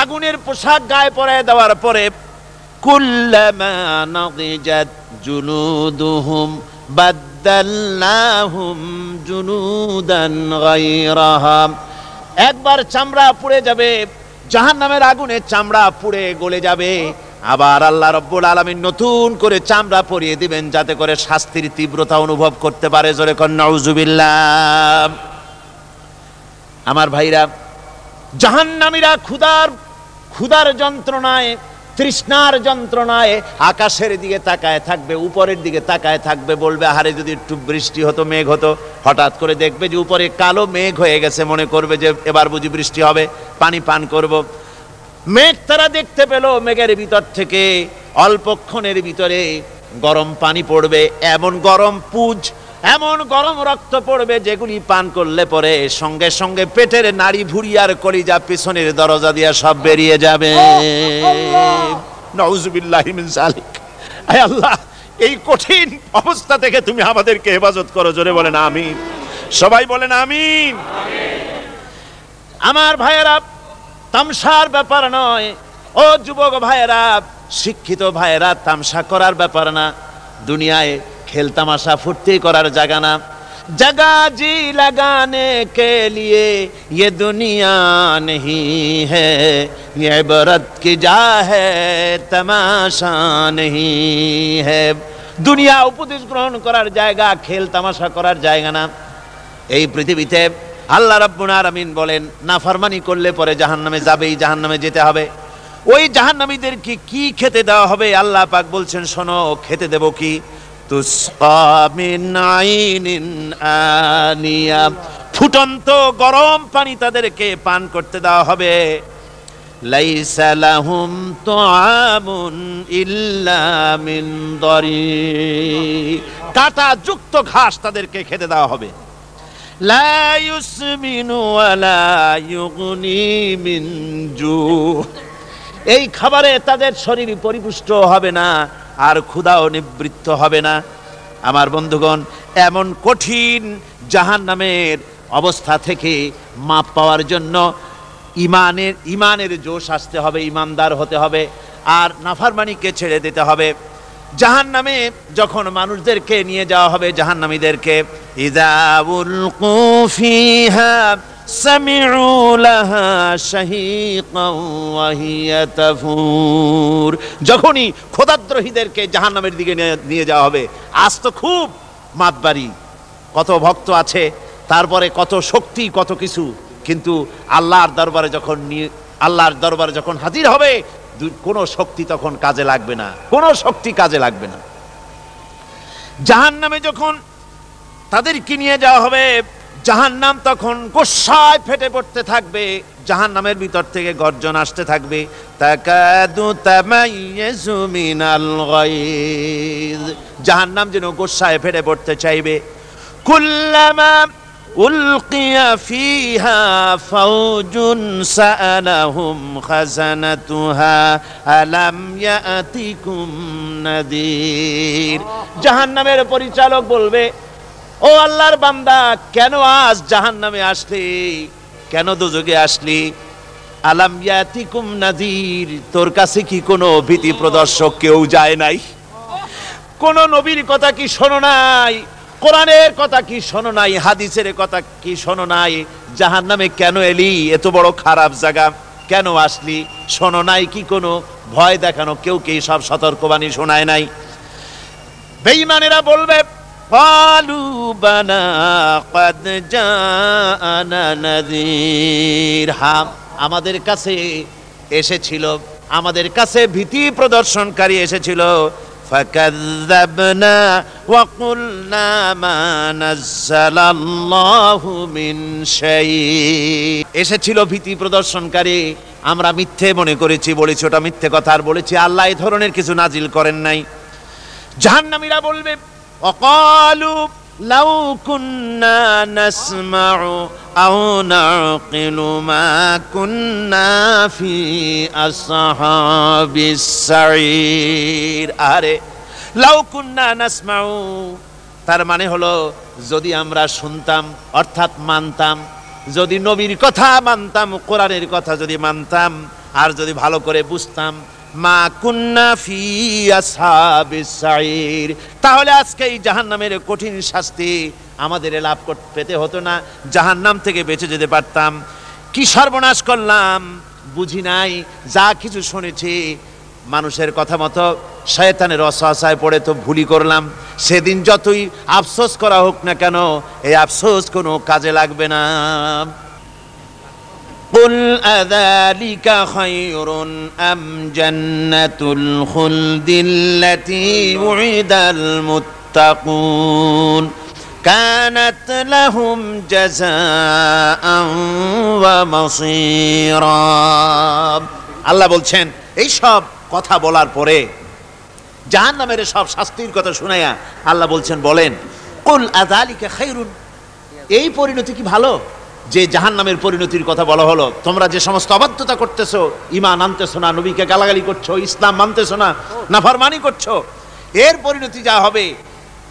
আগুনের পোশাক গায়ে পরিয়ে দেওয়ার পরে, কুল্লামা নাদিজাত জুলুদুহুম বাদদালনাহুম জুনুদান গায়রাহা, একবার চামড়া পুড়ে যাবে, জাহান্নামের আগুনে চামড়া পুড়ে গলে যাবে, আবার আল্লাহ রাব্বুল আলামিন নতুন করে চামড়া পরিয়ে দিবেন, যাতে করে শাস্তির তীব্রতা অনুভব করতে পারে। জোরে কোন নাউজুবিল্লাহ। আমার ভাইরা, জাহান্নামীরা ক্ষুধার যন্ত্রণায়, তৃষ্ণার যন্ত্রণায় আকাশের দিকে তাকায় থাকবে, উপরের দিকে তাকায় থাকবে, বলবে, আহারে যদি একটু বৃষ্টি হতো, মেঘ হতো। হঠাৎ করে দেখবে যে উপরে কালো মেঘ হয়ে গেছে, মনে করবে যে এবার বুঝি বৃষ্টি হবে, পানি পান করব। মেঘ তারা দেখতে পেল, মেঘের ভিতর থেকে অল্পক্ষণের ভিতরে গরম পানি পড়বে, এমন গরম পুজ, এমন গরম রক্ত পড়বে, যেগুলি পান করলে পরে সঙ্গে সঙ্গে পেটের নাড়ি, ভুঁড়ি আর কলিজা পিছনের দরজা দিয়ে সব বেরিয়ে যাবে। নাউজুবিল্লাহি মিন যালিক। আয় আল্লাহ, এই কঠিন অবস্থা থেকে তুমি আমাদেরকে হেফাজত করো। জোরে বলেন আমিন। সবাই বলেন আমিন। আমার ভাইয়েরা, তামসার ব্যাপার নয়। ও যুবক ভাইয়েরা, শিক্ষিত ভাইয়েরা, তামসা করার ব্যাপার না। দুনিয়ায় খেল তামাশা ফুর্তি করার জায়গা না। जगह जी लगाने के लिए ये दुनिया नहीं है, ये इबरत की जा है तमाशा नहीं है। দুনিয়া উপদেশ গ্রহণ করার জায়গা, খেল তামাশা করার জায়গা না। এই পৃথিবীতে আল্লাহ রাব্বুল আলামিন বলেন, নাফরমানি করলে পরে জাহান্নামে যাবেই, জাহান্নামে যেতে হবে। ওই জাহান্নামীদেরকে কি খেতে দেওয়া হবে? আল্লাহ পাক বলছেন, শোনো, খেতে দেব কি? তুসকা মিন আইনিন আনিয়া, ফুটন্ত গরম পানি তাদেরকে পান করতে দেওয়া হবে। লাইসা লাহুম তুআমুন ইল্লা মিন দারি, কাঁটা যুক্ত ঘাস তাদেরকে খেতে দেওয়া হবে। লা ইউসমিনু ওয়ালা ইউগনি মিন জু, এই খাবারে তাদের শরীর পরিপুষ্ট হবে না, আর ক্ষুধাও নিবৃত্ত হবে না। আমার বন্ধুগণ, এমন কঠিন জাহান্নামের অবস্থা থেকে মাপ পাওয়ার জন্য ইমানের জোশ আসতে হবে, ইমানদার হতে হবে, আর নাফরমানিকে ছেড়ে দিতে হবে। জাহান্নামে যখন মানুষদেরকে নিয়ে যাওয়া হবে, জাহান্নামীদেরকে, ইযা উলকু ফিহা সামিউ লাহা শাহীকান ওয়া হিয়া তাফুর, যখনই খোদাদ্রোহীদেরকে জাহান্নামের দিকে নিয়ে যাওয়া হবে, আজ তো খুব মাতবাড়ি, কত ভক্ত আছে, তারপরে কত শক্তি, কত কিছু, কিন্তু আল্লাহর দরবারে যখন হাজির হবে, কোনো শক্তি তখন কাজে লাগবে না, কোনো শক্তি কাজে লাগবে না। জাহান্নামে যখন তাদেরকে নিয়ে যাওয়া হবে, জাহান্নাম তখন গোসায় ফেটে পড়তে থাকবে, জাহান্নামের ভিতর থেকে গর্জন আসতে থাকবে, তাকাদু তামাইয়াজু মিনাল গায়জ, জাহান্নাম যেন গোসায় ফেটে পড়তে চাইবে। কুল্লামা উলকিয়া ফিহা ফাওজুন সাআলাহুম খাজানাতুহা আলাম ইয়াতিকুম নাদির, জাহান্নামের পরিচালক বলবে, ও আল্লাহর বান্দা, কেন আজ জাহান্নামে আসলি, কেন দোজখে আসলি? আলাম ইয়াতিকুম নাদির, তোর কাছে কি কোনো ভীতি প্রদর্শক কেউ যায় নাই? কোন নবীর কথা কি শোনো নাই? কোরআনের কথা কি শোনো নাই? হাদিসের কথা কি শোনো নাই? জাহান্নামে কেন এলি? এত বড় খারাপ জায়গা কেন আসলি? শোনো নাই কি কোনো ভয় দেখানো কেউ কি সব সতর্কবাণী শোনায় নাই? বেঈমানেরা বলবে, ক্বালু বালা ক্বাদ জাআনা নাযীর, হ্যাঁ, আমাদের কাছে এসেছিল, আমাদের কাছে ভীতি প্রদর্শনকারী এসেছিল। ফাকাযযাবনা ওয়া কুলনা মা নাযালাল্লাহু মিন শাই, এসেছিল ভীতি প্রদর্শনকারী, আমরা মিথ্যে মনে করেছি, বলেছি ওটা মিথ্যে কথা, আর বলেছি আল্লাহ এই ধরনের কিছু নাজিল করেন নাই। জাহান্নামীরা বলবে, وقالوا لو كنا نسمع أو نعقل ما كنا في أصحاب السعير, আরে লাউ কুন্না নাসমাউ, তার মানে হলো যদি আমরা শুনতাম, অর্থাৎ মানতাম, যদি নবীর কথা মানতাম, কোরআনের কথা যদি মানতাম, আর যদি ভালো করে বুঝতাম, মা কুন্না ফি আসহাবিস সাইর, তাহলে আজকে এই জাহান্নামের কঠিন শাস্তি আমাদের লাভ পেতে হতো না, জাহান্নাম থেকে বেঁচে যেতে পারতাম। কি সর্বনাশ করলাম, বুঝি নাই, যা কিছু শুনেছি মানুষের কথা মতো শয়তানের ওয়াসওয়াসায় পড়ে তো ভুলই করলাম। সেদিন যতই আফসোস করা হোক না কেন, এই আফসোস কোনো কাজে লাগবে না। قل أذلك خير أم جنة الخلد التي وعد المتقون كانت لهم جزاء ومصيرا, আল্লাহ বলছেন, এই সব কথা বলার পরে, জাহান্নামের সব শাস্তির কথা শুনাইয়া আল্লাহ বলছেন, বলেন, কুল আযালিকা খায়রুন, এই পরিণতি কি ভালো যে জাহান্নামের পরিণতির কথা বলা হলো? তোমরা যে সমস্ত অবাধ্যতা করতেছো, ঈমান আনতেছো না, নবীকে গালাগালি করছো, ইসলাম মানতেছো না, নাফরমানি করছো, এর পরিণতি যা হবে,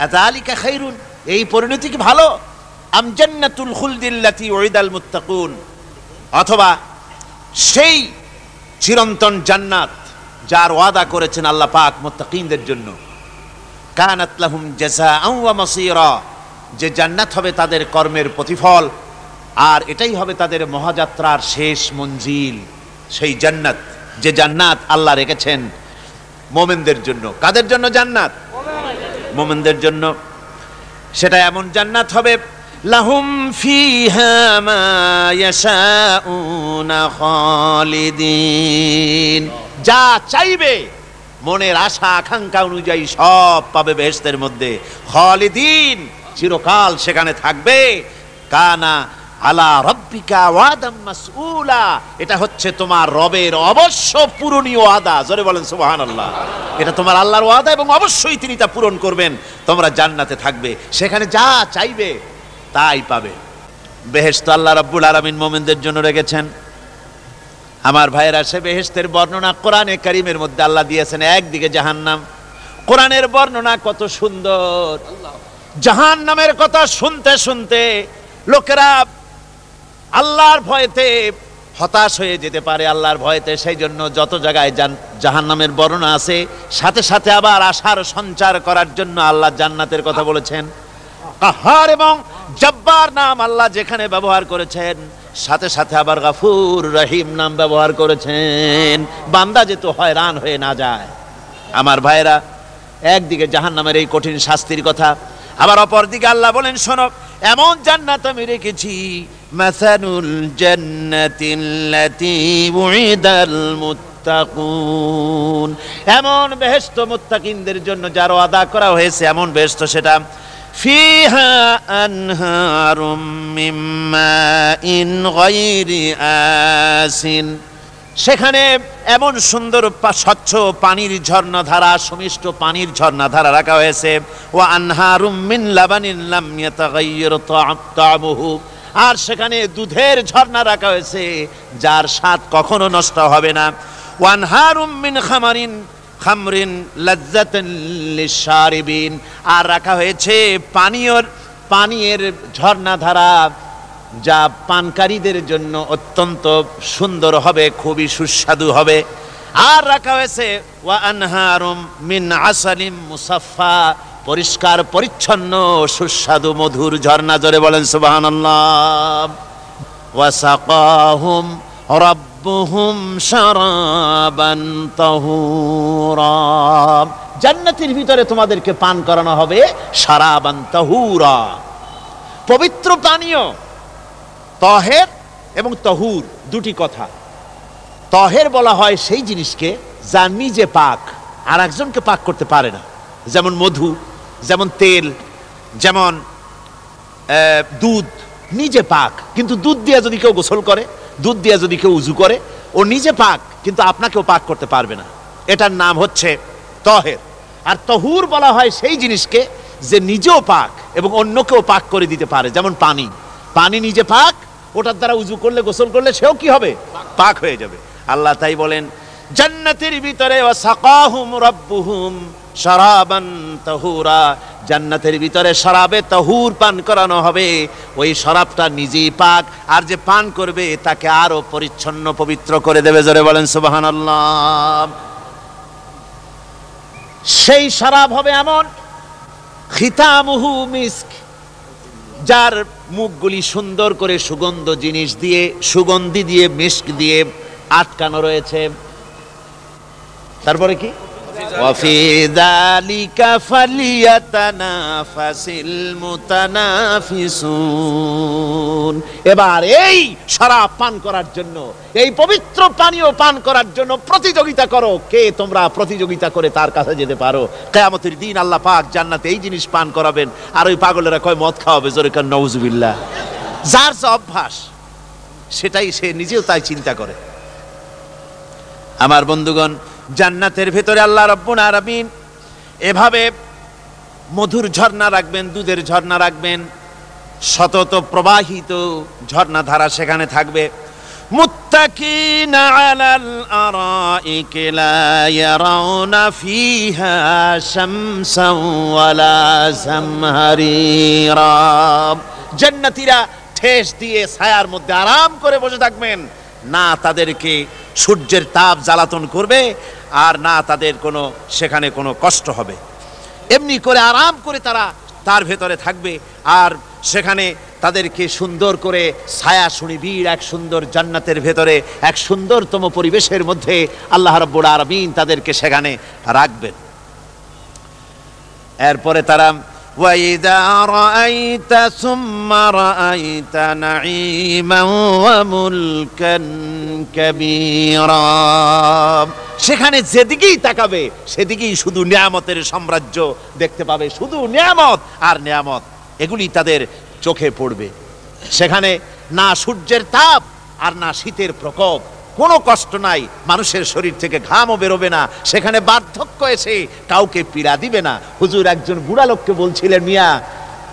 আযালিকা খায়রুন, এই পরিণতি কি ভালো? আম জান্নাতুল খুলদিল্লাতি উইদাল মুত্তাকুন, অথবা সেই চিরন্তন জান্নাত যার ওয়াদা করেছেন আল্লাহ পাক মুত্তাকিনদের জন্য। কানাত লাহুম জাযাআন ওয়া মাসীরা, যে জান্নাত হবে তাদের কর্মের প্রতিফল, আর এটাই হবে তাদের মহাযাত্রার শেষ মঞ্জিল। সেই জান্নাত, যে জান্নাত আল্লাহ রেখেছেন মুমিনদের জন্য। কাদের জন্য জান্নাত? মুমিনদের জন্য। সেটা এমন জান্নাত হবে, লাহুম ফিহা মা ইয়াশাউনা খালিদিন, যা চাইবে মনের আশা আকাঙ্ক্ষা অনুযায়ী সব পাবে বেহেশতের মধ্যে। খালিদিন, চিরকাল সেখানে থাকবে। কানা আলা রাব্বিকা ওয়াদাম মাসউলা, এটা হচ্ছে তোমার রবের অবশ্য পূরণীয় ওয়াদা। জোরে বলেন সুবহানাল্লাহ। এটা তোমার আল্লাহর ওয়াদা এবং অবশ্যই তিনি তা পূরণ করবেন। তোমরা জান্নাতে থাকবে, সেখানে যা চাইবে তাই পাবে। বেহেশত আল্লাহ রাব্বুল আলামিন মুমিনদের জন্য রেখেছেন। আমার ভাইয়েরা, সে বেহেশতের বর্ণনা কোরআনে কারীমের মধ্যে আল্লাহ দিয়েছেন। একদিকে জাহান্নাম, কোরআনের বর্ণনা কত সুন্দর। জাহান্নামের কথা শুনতে শুনতে লোকেরা আল্লাহর ভয়েতে হতাশ হয়ে যেতে পারে, আল্লাহর ভয়েতে। সেই জন্য যত জায়গায় জাহান্নামের বর্ণনা আছে, সাথে সাথে আবার আশার সঞ্চার করার জন্য আল্লাহ জান্নাতের কথা বলেছেন। কাহার এবং জব্বার নাম আল্লাহ যেখানে ব্যবহার করেছেন, সাথে সাথে আবার গাফুর রহিম নাম ব্যবহার করেছেন, বান্দা যেন হয়রান হয়ে না যায়। আমার ভাইরা, একদিকে জাহান্নামের এই কঠিন শাস্তির কথা, আবার অপরদিকে আল্লাহ বলেন, শোনো, এমন জান্নাত আমি রেখেছি, মাসানুল জান্নাতিল্লাতী উইদাল মুত্তাকুন, এমন বেহেশত মুত্তাকিনদের জন্য যার ওয়াদা করা হয়েছে, এমন বেহেশত সেটা। ফিহা আনহারুম মিন মাইন গায়রি আসিন, সেখানে এমন সুন্দর স্বচ্ছ পানির ঝর্ণাধারা, সুমিষ্ট পানির ঝর্ণাধারা রাখা হয়েছে। ওয়া আনহারুম মিন লাবানিন লাম ইয়াতাগায়্যার তা'আমুহু, আর সেখানে দুধের ঝর্ণা রাখা হয়েছে যার স্বাদ কখনো নষ্ট হবে না। ওয়া আনহারুম মিন খামরিন লাজ্জাতান লিশারিবিন, আর রাখা হয়েছে পানীয়ের ঝর্ণাধারা যা পানকারীদের জন্য অত্যন্ত সুন্দর হবে, খুবই সুস্বাদু হবে। আর রাখা হয়েছে ওয়া আনহারুম মিন আসালিম মুসাফফা, পরিষ্কার পরিচ্ছন্ন সুস্বাদু মধুর ঝর্ণা। জোরে বলেন সুবহানাল্লাহ। ওয়া সাকাহুম রাব্বুহুম শারাবান তাহুরা, জান্নাতের ভিতরে তোমাদেরকে পান করানো হবে শারাবান তাহুরা, পবিত্র পানীয়। তাহের এবং তাহুর দুটি কথা। তাহের বলা হয় সেই জিনিসকে যা নিজে পাক আর একজনকে পাক করতে পারে না, যেমন মধু, যেমন তেল, যেমন দুধ নিজে পাক, কিন্তু দুধ দিয়ে যদি কেউ গোসল করে, দুধ দিয়ে যদি কেউ উজু করে, ও নিজে পাক, কিন্তু আপনাকেও পাক করতে পারবে না। এটার নাম হচ্ছে তাহের। আর তাহুর বলা হয় সেই জিনিসকে যে নিজেও পাক এবং অন্যকেও পাক করে দিতে পারে, যেমন পানি। পানি নিজে পাক, ওটার দ্বারা উজু করলে, গোসল করলে সেও কি হবে? পাক হয়ে যাবে। আল্লাহ তাই বলেন জান্নাতের ভিতরে ওয়া সাকাহুম রাব্বুহুম শারাবান তাহুরা, জান্নাতের ভিতরে শরাবে তাহুর পান করানো হবে। ওই শরাবটা নিজেই পাক, আর যে পান করবে তাকে আরো পরিচ্ছন্ন পবিত্র করে দেবে। জোরে বলেন সুবহানাল্লাহ। সেই শরাব হবে এমন, খিতামুহু মিস্ক, যার মুখগুলি সুন্দর করে সুগন্ধ জিনিস দিয়ে, সুগন্ধি দিয়ে, মিস্ক দিয়ে আটকানো রয়েছে। তারপরে কি? ওয়াফি যালিকা ফালিয়াতানাফাসিল মুতানাফিসুন, এবার এই শরাব পান করার জন্য, এই পবিত্র পানীয় পান করার জন্য প্রতিযোগিতা করো। কে তোমরা প্রতিযোগিতা করে তার কাছে যেতে পারো? কিয়ামতের দিন আল্লাহ পাক জান্নাতে এই জিনিস পান করাবেন, আর ওই পাগলেরা কয় মদ খাওয়াবে। জোরে কান নাউজুবিল্লাহ। যার যে অভ্যাস, সেটাই সে নিজেও তাই চিন্তা করে। আমার বন্ধুগণ, জান্নাতের ভেতরে আল্লাহ রাব্বুল আলামিন এভাবে মধুর ঝর্ণা রাখবেন, দুধের ঝর্ণা রাখবেন, সতত প্রবাহিত ঝর্ণাধারা সেখানে থাকবে। মুত্তাকিনা আলাল আরাইকি লা ইয়ারাউনা ফিহা শামসান ওয়ালা জামহারিরা, জান্নাতীরা ঠেস দিয়ে ছায়ার মধ্যে আরাম করে বসে থাকবেন, না তাদেরকে সূর্যের তাপ জ্বালাতন করবে আর না তাদের কোনো সেখানে কোনো কষ্ট হবে। এমনি করে আরাম করে তারা তার ভেতরে থাকবে, আর সেখানে তাদেরকে সুন্দর করে ছায়া সুনিবিড় এক সুন্দর জান্নাতের ভেতরে এক সুন্দরতম পরিবেশের মধ্যে আল্লাহ রাব্বুল আলামিন তাদেরকে সেখানে রাখবেন। এরপরে তারা وَإِذَا رَأَيْتَ ثُمَّ رَأَيْتَ نَعِيمًا وَمُلْكًا كَبِيرًا, সেখানে যেদিকেই তাকাবে সেদিকেই শুধু নিয়ামতের সাম্রাজ্য দেখতে পাবে, শুধু নিয়ামত আর নিয়ামত, এগুলি তাদের চোখে পড়বে। সেখানে না সূর্যের তাপ আর না শীতের প্রকোপ, কোনো কষ্ট নাই, মানুষের শরীর থেকে ঘামও বেরোবে না, সেখানে বার্ধক্য এসে কাউকে পীড়া দিবে না। হুজুর একজন বুড়া লোককে বলছিলেন, মিয়া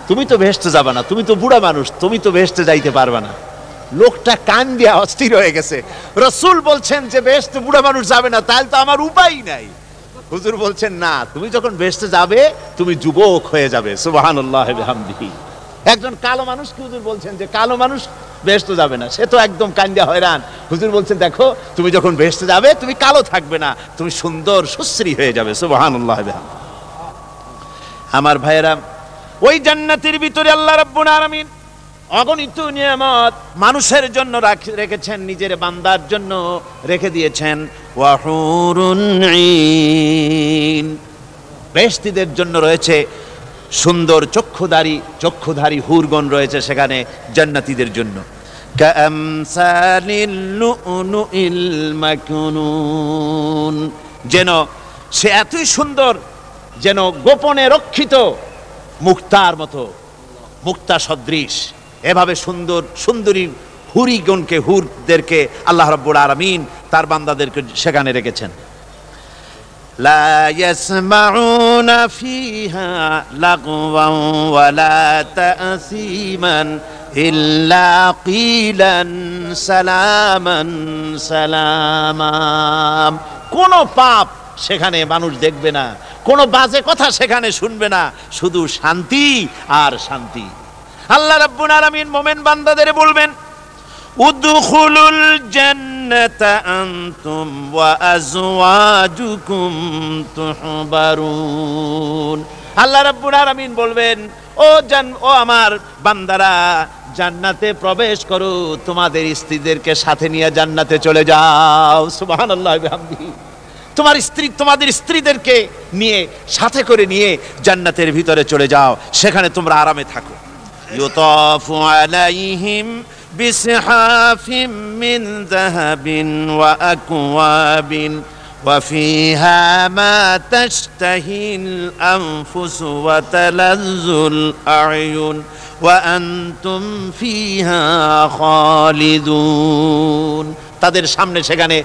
তুমি তো বেহেশতে যাবে না, তুমি তো বুড়া মানুষ, তুমি তো বেহেশতে যাইতে পারবে না। লোকটা কান দিয়া অস্থির হয়ে গেছে। রাসূল বলছেন যে বেহেশতে বুড়া মানুষ যাবে না, তাহলে তো আমার উপায় নাই। হুজুর বলছেন না, তুমি যখন বেহেশতে যাবে তুমি যুবক হয়ে যাবে। সুবহানাল্লাহ ওয়া বিহামদিহি। একজন কালো মানুষকে হুজুর বলছেন যে কালো মানুষ বেহেশতে যাবে না, সে তো একদম কান্দিয়া হয়রান। হুজুর বলছেন দেখো তুমি যখন বেহেশতে যাবে তুমি কালো থাকবে না, তুমি সুন্দর সুশ্রী হয়ে যাবে। সুবহানাল্লাহ ওয়া বিহামদিহি। আমার ভাইয়েরা, ওই জান্নাতের ভিতরে আল্লাহ রাব্বুল আলামিন অগণিত নিয়ামত মানুষের জন্য রেখেছেন, নিজের বান্দার জন্য রেখে দিয়েছেন। ওয়া হুরুন ঈন, বেহেশতীদের জন্য রয়েছে সুন্দর চক্ষুধারী হুরগণ রয়েছে সেখানে জান্নাতীদের জন্য। কামসালিল লুউলুইল মাকনুন, যেন সে এতই সুন্দর, যেন গোপনে রক্ষিত মুক্তার মতো, মুক্তা সদৃশ, এভাবে সুন্দর সুন্দরী হুরিগণকে, হুরদেরকে আল্লাহ রাব্বুল আলামিন তার বান্দাদেরকে সেখানে রেখেছেন। লা ইয়াসমাউনা ফিহা লাগওয়ান ওয়ালা তাসীমান ইল্লা কিলান সালামান সালামা, কোন পাপ সেখানে মানুষ দেখবে না, কোন বাজে কথা সেখানে শুনবে না, শুধু শান্তি আর শান্তি। আল্লাহ রাব্বুল আলামিন মুমিন বান্দাদের বলবেন, উদখুলুল জান্নাতা আনতুম ওয়া আজওয়াজুকুম তুহবারুন। আল্লাহ রাব্বুল আলামিন বলবেন, ও আমার বান্দারা, জান্নাতে প্রবেশ করো, তোমাদের স্ত্রীদেরকে সাথে নিয়ে জান্নাতে চলে যাও। সুবহানাল্লাহ ওয়া বিহামদিহি। তোমাদের স্ত্রীদেরকে নিয়ে, সাথে করে নিয়ে জান্নাতের ভিতরে চলে যাও, সেখানে তোমরা আরামে থাকো। ইউতাফু আলাইহিম বিসহাফিম মিন যাহাবিন ওয়া আকওয়াবিন ওয়া ফিহা মা তাশতাহিল আনফুসু ওয়া তালাজ্জুল আ'য়ুন ওয়া আনতুম ফিহা খালিদুন। তাদের সামনে সেখানে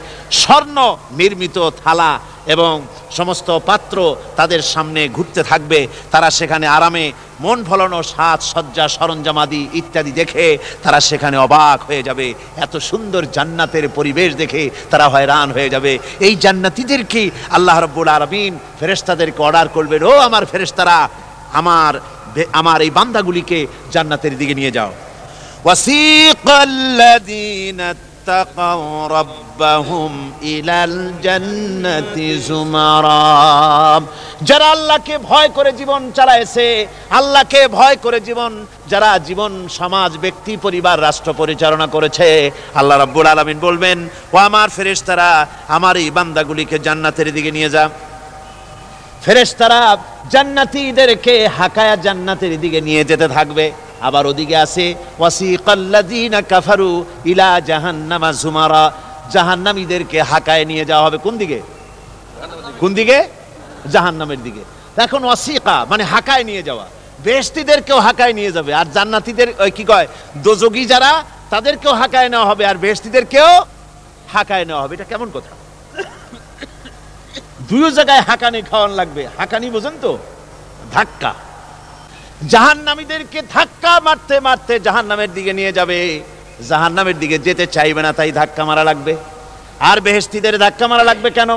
স্বর্ণ নির্মিত থালা এবং সমস্ত পাত্র তাদের সামনে ঘুরতে থাকবে। তারা সেখানে আরামে মন ভোলানো সাজ সজ্জা সরঞ্জামাদি ইত্যাদি দেখে তারা সেখানে অবাক হয়ে যাবে। এত সুন্দর জান্নাতের পরিবেশ দেখে তারা হয়রান হয়ে যাবে। এই জান্নাতীদেরকে আল্লাহ রাব্বুল আলামিন ফেরেশতাদেরকে অর্ডার করবেন, ও আমার ফেরেশতারা, আমার এই বান্দাগুলিকে জান্নাতের দিকে নিয়ে যাও। ওয়াসিকাল্লাযীনা তাকাউ রাব্বাহুম ইলাল জান্নাতি যুমারা, যারা আল্লাহকে ভয় করে জীবন চালায়েছে, আল্লাহকে ভয় করে যারা জীবন সমাজ ব্যক্তি পরিবার রাষ্ট্র পরিচালনা করেছে, আল্লাহ রাব্বুল আলামিন বলবেন, ও আমার ফেরেশতারা, আমার এই বান্দাগুলিকে জান্নাতের দিকে নিয়ে যা। ফেরেশতারা জান্নাতীদেরকে হাকায়া জান্নাতের দিকে নিয়ে যেতে থাকবে। আবার ওদিকে আছে ওয়াসিকাল্লাযীনা কাফারু ইলা জাহান্নামা যুমারা, জাহান্নামীদেরকে হাকায় নিয়ে যাওয়া হবে কোন দিকে? জাহান্নামের দিকে। এখন ওয়াসিকা মানে হাকায় নিয়ে যাওয়া, বেহেশতীদেরকেও হাকায় নিয়ে যাবে, আর জান্নাতীদের কি কয় দোজখী যারা তাদেরকেও হাকায় নেওয়া হবে, আর বেহেশতীদেরকেও হাকায় নেওয়া হবে। এটা কেমন কথা? দুই জায়গায় হাকানি খাওয়ান লাগবে। হাকানি বোঝেন তো? ধাক্কা। জাহান্নামীদেরকে ধাক্কা মারতে মারতে জাহান্নামের দিকে নিয়ে যাবে, জাহান্নামের দিকে যেতে চাইবে না, তাই ধাক্কা মারা লাগবে। আর বেহেশতীদের ধাক্কা মারা লাগবে কেন?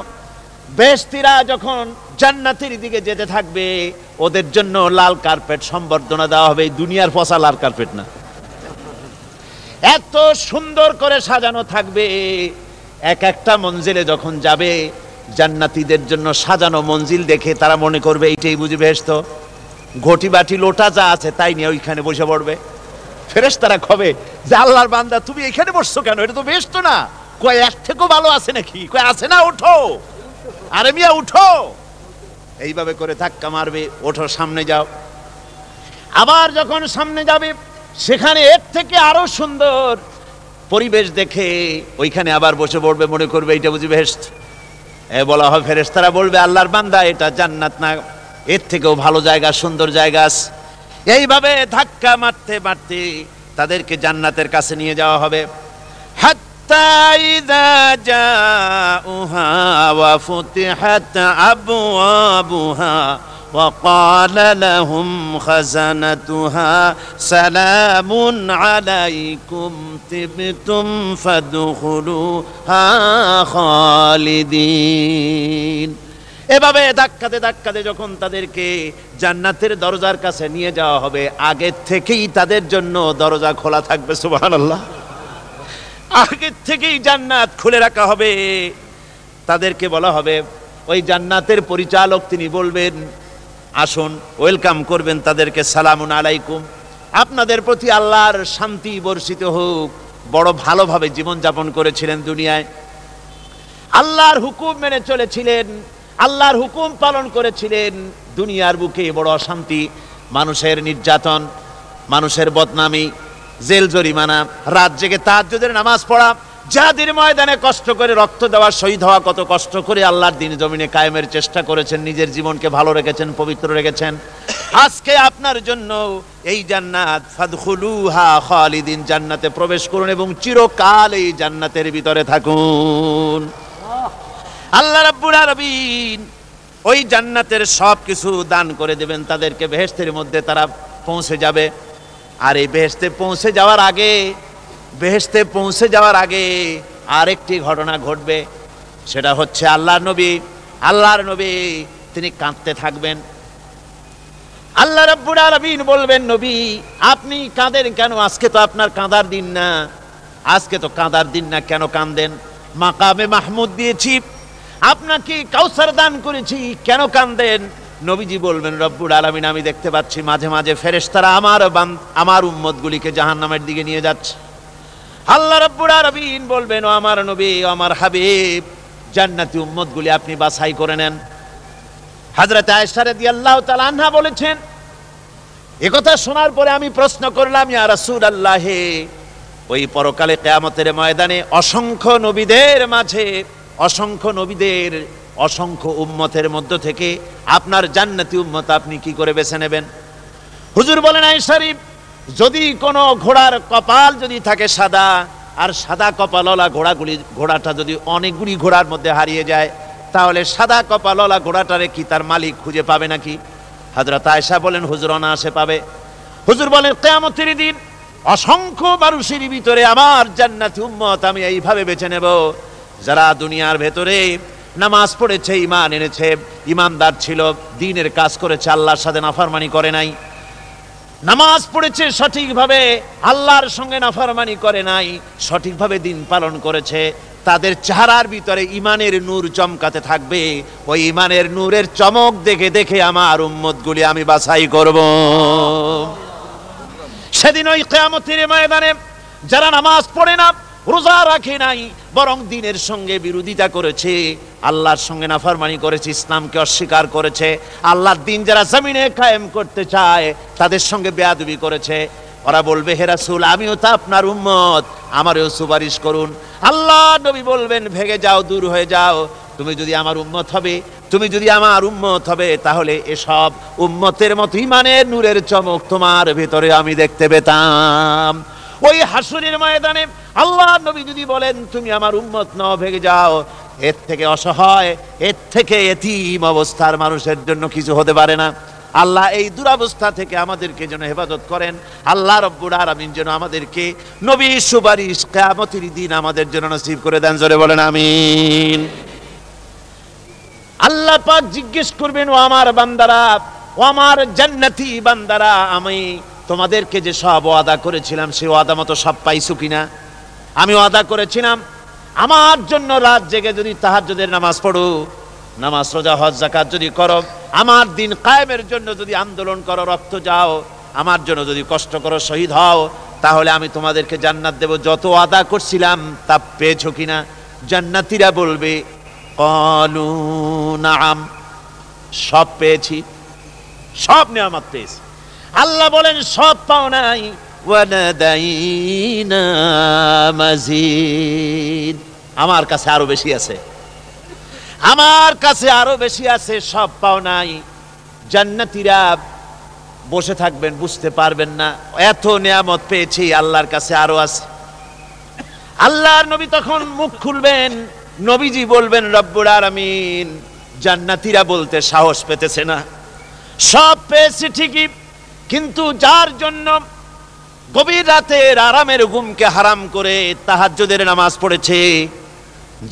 বেহেশতীরা যখন জান্নাতের দিকে যেতে থাকবে, ওদের জন্য লাল কার্পেট সম্বর্ধনা দেওয়া হবে। দুনিয়ার পচা লাল কার্পেট না, এত সুন্দর করে সাজানো থাকবে। এক একটা মঞ্জিলে যখন যাবে, জান্নাতীদের জন্য সাজানো মঞ্জিল দেখে তারা মনে করবে এইটাই বুঝি বেহেশত। ঘটি বাটি লোটা যা আছে তাই নিয়ে ওইখানে বসে পড়বে। ফেরেশতারা কবে যে আল্লাহর বান্দা তুমি এখানে বসছো কেন, এটা তো বেহেশত না। কয় এর থেকেও ভালো আছে নাকি? কয় আছে না, ওঠো, আরে মিয়া উঠো। এইভাবে করে ধাক্কা মারবে, ওঠো সামনে যাও। আবার যখন সামনে যাবে, সেখানে এর থেকে আরো সুন্দর পরিবেশ দেখে ওইখানে আবার বসে পড়বে, মনে করবে এইটা বুঝি বেহেশত। বলা হয়, ফেরেশতারা বলবে আল্লাহর বান্দা এটা জান্নাত না, এর থেকেও ভালো জায়গা, সুন্দর জায়গা আছে। এইভাবে ধাক্কা মারতে মারতে তাদেরকে জান্নাতের কাছে নিয়ে যাওয়া হবে। হাত্তা ইযা জাউহা ওয়া ফুতিহাত আবওয়াবুহা ওয়া ক্বালা লাহুম খাযানাতুহা সালামুন আলাইকুম তিবতুম ফাদখুলুহা খালিদিন। এভাবে ধাক্কাতে ধাক্কাতে যখন তাদেরকে জান্নাতের দরজার কাছে নিয়ে যাওয়া হবে, আগের থেকেই তাদের জন্য দরজা খোলা থাকবে। সুবহানাল্লাহ, আগের থেকেই জান্নাত খুলে রাখা হবে। তাদেরকে বলা হবে, ওই জান্নাতের পরিচালক তিনি বলবেন আসুন, ওয়েলকাম করবেন তাদেরকে, সালামুন আলাইকুম, আপনাদের প্রতি আল্লাহর শান্তি বর্ষিত হোক। বড় ভালোভাবে জীবনযাপন করেছিলেন দুনিয়ায়, আল্লাহর হুকুম মেনে চলেছিলেন, আল্লাহর হুকুম পালন করেছিলেন। দুনিয়ার বুকে বড় অশান্তি, মানুষের নির্যাতন, মানুষের বদনামি, জেল জরিমানা, রাত জেগে তাহাজ্জুদের নামাজ পড়া, জিহাদের ময়দানে কষ্ট করে রক্ত দেওয়া, শহীদ হওয়া, কত কষ্ট করে আল্লাহর দ্বীন জমিনে কায়েমের চেষ্টা করেছেন, নিজের জীবনকে ভালো রেখেছেন, পবিত্র রেখেছেন। আজকে আপনার জন্য এই জান্নাত, ফাদখুলুহা খালিদিন, জান্নাতে প্রবেশ করুন এবং চিরকাল এই জান্নাতের ভিতরে থাকুন। আল্লাহ রাব্বুল আলামিন ওই জান্নাতের সব কিছু দান করে দেবেন তাদেরকে। বেহেশতের মধ্যে তারা পৌঁছে যাবে। আর এই বেহেশতে পৌঁছে যাওয়ার আগে আরেকটি ঘটনা ঘটবে। সেটা হচ্ছে আল্লাহর নবী তিনি কাঁদতে থাকবেন। আল্লাহ রাব্বুল আলামিন বলবেন, নবী আপনি কাঁদেন কেন? আজকে তো আপনার কাঁদার দিন না, কেন কাঁদেন? মাকামে মাহমুদ দিয়েছি, আপনাকে কাউসার দান করেছি, কেন কাঁদেন? নবীজি বলবেন, রব্বুল আলামিন আমি দেখতে পাচ্ছি মাঝে মাঝে ফেরেশতারা আমার উম্মতগুলিকে জাহান্নামের দিকে নিয়ে যাচ্ছে। আল্লাহ রাব্বুল আলামিন বলবেন, ও আমার নবী, ও আমার হাবিব, জান্নাতি উম্মতগুলি আপনি বাছাই করে নেন। হযরত আয়েশা রাদিয়াল্লাহু তাআলা আনহা বলেছেন, একথা শোনার পরে আমি প্রশ্ন করলাম, ইয়া রাসূলুল্লাহ, ওই পরকালে কিয়ামতের ময়দানে অসংখ্য নবীদের অসংখ্য উম্মতের মধ্য থেকে আপনার জান্নাতি উম্মত আপনি কি করে বেছে নেবেন? হুজুর বলেন, আয়েশা, যদি কোনো ঘোড়ার কপাল যদি থাকে সাদা, আর সাদা কপালওয়ালা ঘোড়াটা যদি অনেকগুলি ঘোড়ার মধ্যে হারিয়ে যায়, তাহলে সাদা কপালওয়ালা ঘোড়াটারে কি তার মালিক খুঁজে পাবে নাকি? হযরত আয়েশা বলেন, হুজুর অনায়াসে পাবে। হুজুর বলেন, কিয়ামতের দিন অসংখ্য মানুষের ভিতরে আমার জান্নাতি উম্মত আমি এইভাবে বেছে নেব, যারা দুনিয়ার ভেতরে নামাজ পড়েছে, ঈমান এনেছে, ঈমানদার ছিল, দ্বীনের কাজ করেছে, আল্লাহর সাথে নাফরমানি করে নাই, নামাজ পড়েছে সঠিকভাবে, আল্লাহর সঙ্গে নাফরমানি করে নাই, সঠিকভাবে দ্বীন পালন করেছে, তাদের চেহারার ভিতরে ঈমানের নূর চমকাতে থাকবে। ওই ঈমানের নূরের চমক দেখে দেখে আমার উম্মতগুলি আমি বাছাই করব। সেদিন ওই কিয়ামতের ময়দানে যারা নামাজ পড়ে না, রোজা রাখে নাই, বরং দ্বীনের সঙ্গে বিরোধিতা করেছে, আল্লাহর সঙ্গে নাফরমানি করেছে, ইসলামকে অস্বীকার করেছে, আল্লাহর দ্বীন যারা জমিনে কায়েম করতে চায় তাদের সঙ্গে বেয়াদবি করেছে, ওরা বলবে, হে রাসূল, আমিও তো আপনার উম্মত, আমারও সুপারিশ করুন। আল্লাহ নবী বলবেন, ভেগে যাও, দূর হয়ে যাও, তুমি যদি আমার উম্মত হবে তাহলে এসব উম্মতের মতো ঈমানের নূরের চমক তোমার ভিতরে আমি দেখতে পেতাম। ওই হাসরের ময়দানে আল্লাহ নবী যদি বলেন, তুমি আমার উম্মত নও, ভেগে যাও, এর থেকে অসহায়, এর থেকে এতিম অবস্থার মানুষের জন্য কিছু হতে পারে না। আল্লাহ এই দুরবস্থা থেকে আমাদেরকে যেন হেফাজত করেন। আল্লাহ রব্বুল আলামিন যেন আমাদেরকে নবীর সুপারিশ কিয়ামতের দিন আমাদের জন্য নসিব করে দেন। জোরে বলেন আমিন। আল্লাহ পাক জিজ্ঞেস করবেন, ও আমার বান্দারা, ও আমার জান্নাতি বান্দারা, আমি তোমাদেরকে যে সব ওয়াদা করেছিলাম সেই ওয়াদা মতো সব পাইছো কিনা? আমি ওয়াদা করেছিলাম আমার জন্য রাত জেগে যদি তাহাজ্জুদের নামাজ পড়ো, নামাজ রোজা হজ যাকাত যদি করো, আমার দিন কায়েমের জন্য যদি আন্দোলন করো, রক্ত যাও, আমার জন্য যদি কষ্ট করো, শহীদ হও, তাহলে আমি তোমাদেরকে জান্নাত দেব। যত ওয়াদা করছিলাম তা পেয়েছো কিনা? জান্নাতীরা বলবে ক্বালু নাআম, সব পেয়েছি, সব নিয়ামত পেয়েছি। আল্লাহ বলেন সব পাও নাই, ওয়ালাদাইনা মাজিদ, আমার কাছে আরো বেশি আছে, আমার কাছে আরো বেশি আছে, সব পাও নাই। জান্নাতীরা বসে থাকবেন, বুঝতে পারবেন না, এত নিয়ামত পেয়েছি, আল্লাহর কাছে আরো আছে। আল্লাহর নবী তখন মুখ খুলবেন, নবীজি বলবেন রব্বুল আলামিন, জান্নাতীরা বলতে সাহস পেতেছে না, সব পেয়েছি ঠিকই, কিন্তু যার জন্য গভীর রাতের আরামের ঘুমকে হারাম করে তাহাজ্জুদের নামাজ পড়েছে,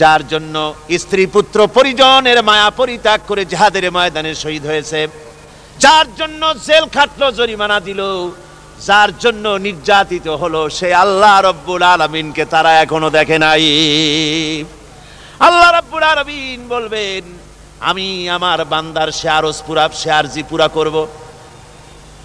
যার জন্য স্ত্রী পুত্র পরিজনের মায়া পরিত্যাগ করে জিহাদের ময়দানে শহীদ হয়েছে, যার জন্য জেল খাটলো, জরিমানা দিল, যার জন্য নির্যাতিত হলো, সে আল্লাহ রব্বুল আলামিনকে তারা এখনো দেখে নাই। আল্লাহ রব্বুল আলামিন বলবেন, আমি আমার বান্দার সে আরজ পুরা, সে আরজি পুরা করব।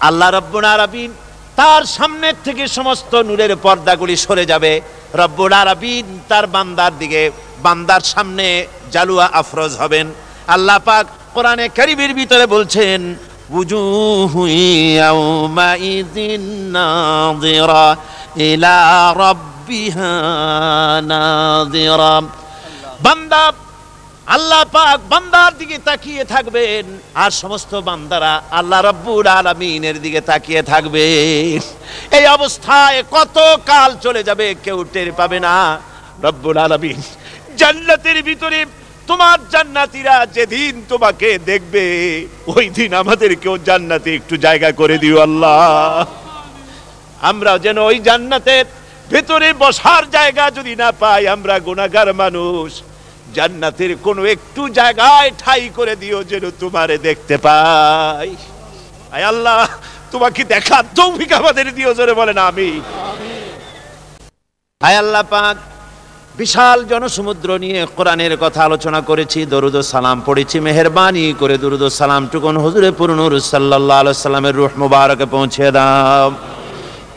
আল্লাহ রব্বুল আলামিন তার সামনের থেকে সমস্ত নূরের পর্দাগুলি সরে যাবে, রব্বুল আলামিন তার বান্দার দিকে, বান্দার সামনে জালুয়া আফরোজ হবেন। আল্লাহ পাক কোরআনে কারীমের ভিতরে বলছেন, উজুহু ইয়াউমাইযিন নাযিরা ইলা রাব্বিহা নাযিরা। বান্দা, আল্লাহ পাক বান্দার দিকে তাকিয়ে থাকবেন, আর সমস্ত বান্দারা আল্লাহ রাব্বুল আলামিনের দিকে তাকিয়ে থাকবে। এই অবস্থায় কত কাল চলে যাবে কেউ টের পাবে না। রব্বুল আলামিন জান্নাতের ভিতরে তোমার জান্নাতীরা যেদিন তোমাকে দেখবে, ওই দিন আমাদেরকেও জান্নাতে একটু জায়গা করে দিও আল্লাহ। আমরা যেন ওই জান্নাতের ভেতরে বসার জায়গা যদি না পাই, আমরা গুনাহগার মানুষ, জান্নাতের কোনো একটু জায়গায় ঠাই করে দিও যেন তোমারে দেখতে পাই। আয় আল্লাহ, তোমাকে দেখার তৌফিক আমাদের দিও, জোরে বলেন আমিন। আয় আল্লাহ পাক, বিশাল জনসমুদ্র নিয়ে কোরআনের কথা আলোচনা করেছি, দরুদ ও সালাম পড়েছি, মেহেরবানি করে দরুদ ও সালাম টুকুন হুজুরে পুরনূর সাল্লাল্লাহু আলাইহি সাল্লামের রূহ মুবারকে পৌঁছে দাও।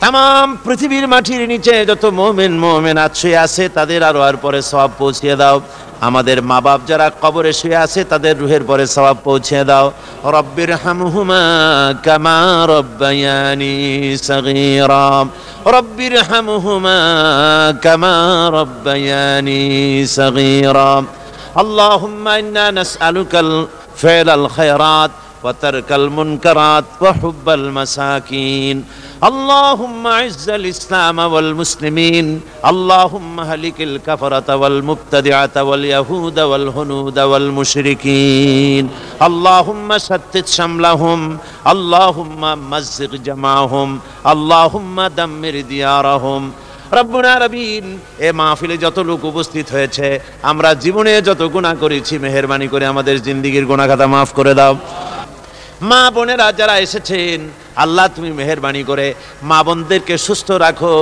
তাম পৃথিবীর মাটির নিচে যত মুমিন মুমিনাত শুয়ে আছে তাদের আরোয়ার পরে সওয়াব পৌঁছে দাও। আমাদের মা বাপ যারা কবরে শুয়ে আছে তাদের রুহের পরে সওয়াব পৌঁছে দাও। রব্বির হামহুমা কামা রব্বায়ানি সগীরা, রব্বির হামহুমা কামা রব্বায়ানি সগীরা। আল্লাহুম্মা ইন্না নাসআলুকাল ফি'লাল খায়রাত ওয়া তারকাল মুনকারাত ওয়া হুব্বাল মাসাকিন। اللهم اعز الإسلام والمسلمين، اللهم هلك الكفرة والمبتدعة واليهود والهنود والمشركين، اللهم شتت شملهم، اللهم مزق جمعهم، اللهم دمر ديارهم। রব্বুনা রবিন, এ মাহফিলে যত লোক উপস্থিত হয়েছে, আমরা জীবনে যত গুনাহ করেছি, মেহেরবানি করে আমাদের জিন্দেগীর গুনাহ খাতা মাফ করে দাও। মা বোনেরা যারা এসেছেন, আল্লাহ তুমি মেহেরবানি করে মা বোনদেরকে সুস্থ রাখো,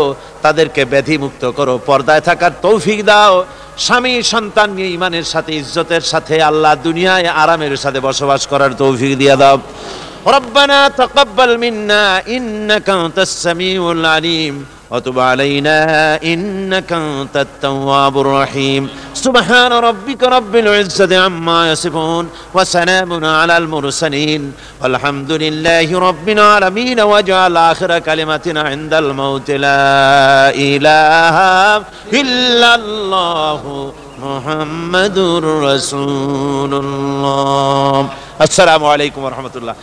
তাদেরকে ব্যাধি মুক্ত করো, পর্দায় থাকার তৌফিক দাও, স্বামী সন্তান নিয়ে ইমানের সাথে ইজ্জতের সাথে আল্লাহ দুনিয়ায় আরামের সাথে বসবাস করার তৌফিক দিয়ে দাও। রব্বানা তাকাব্বাল মিন্না ইন্নাকা আনতাস সামিউল আলিম ওয়া তুব আলাইনা ইন্নাকা আনতাত তাওয়াবুর রহিম। সুবহান রাব্বিকা রাব্বিল ইজ্জাতি আম্মা ইয়াসিফুন ওয়া সালামুন আলাল মুরসালিন ওয়ালহামদুলিল্লাহি রাব্বিল আলামিন। ওয়াজআল আখিরা কালিমাতিনা ইনদাল মাউত লা ইলাহা ইল্লাল্লাহু মুহাম্মাদুর রাসূলুল্লাহ। আসসালামু আলাইকুম ওয়া রাহমাতুল্লাহ।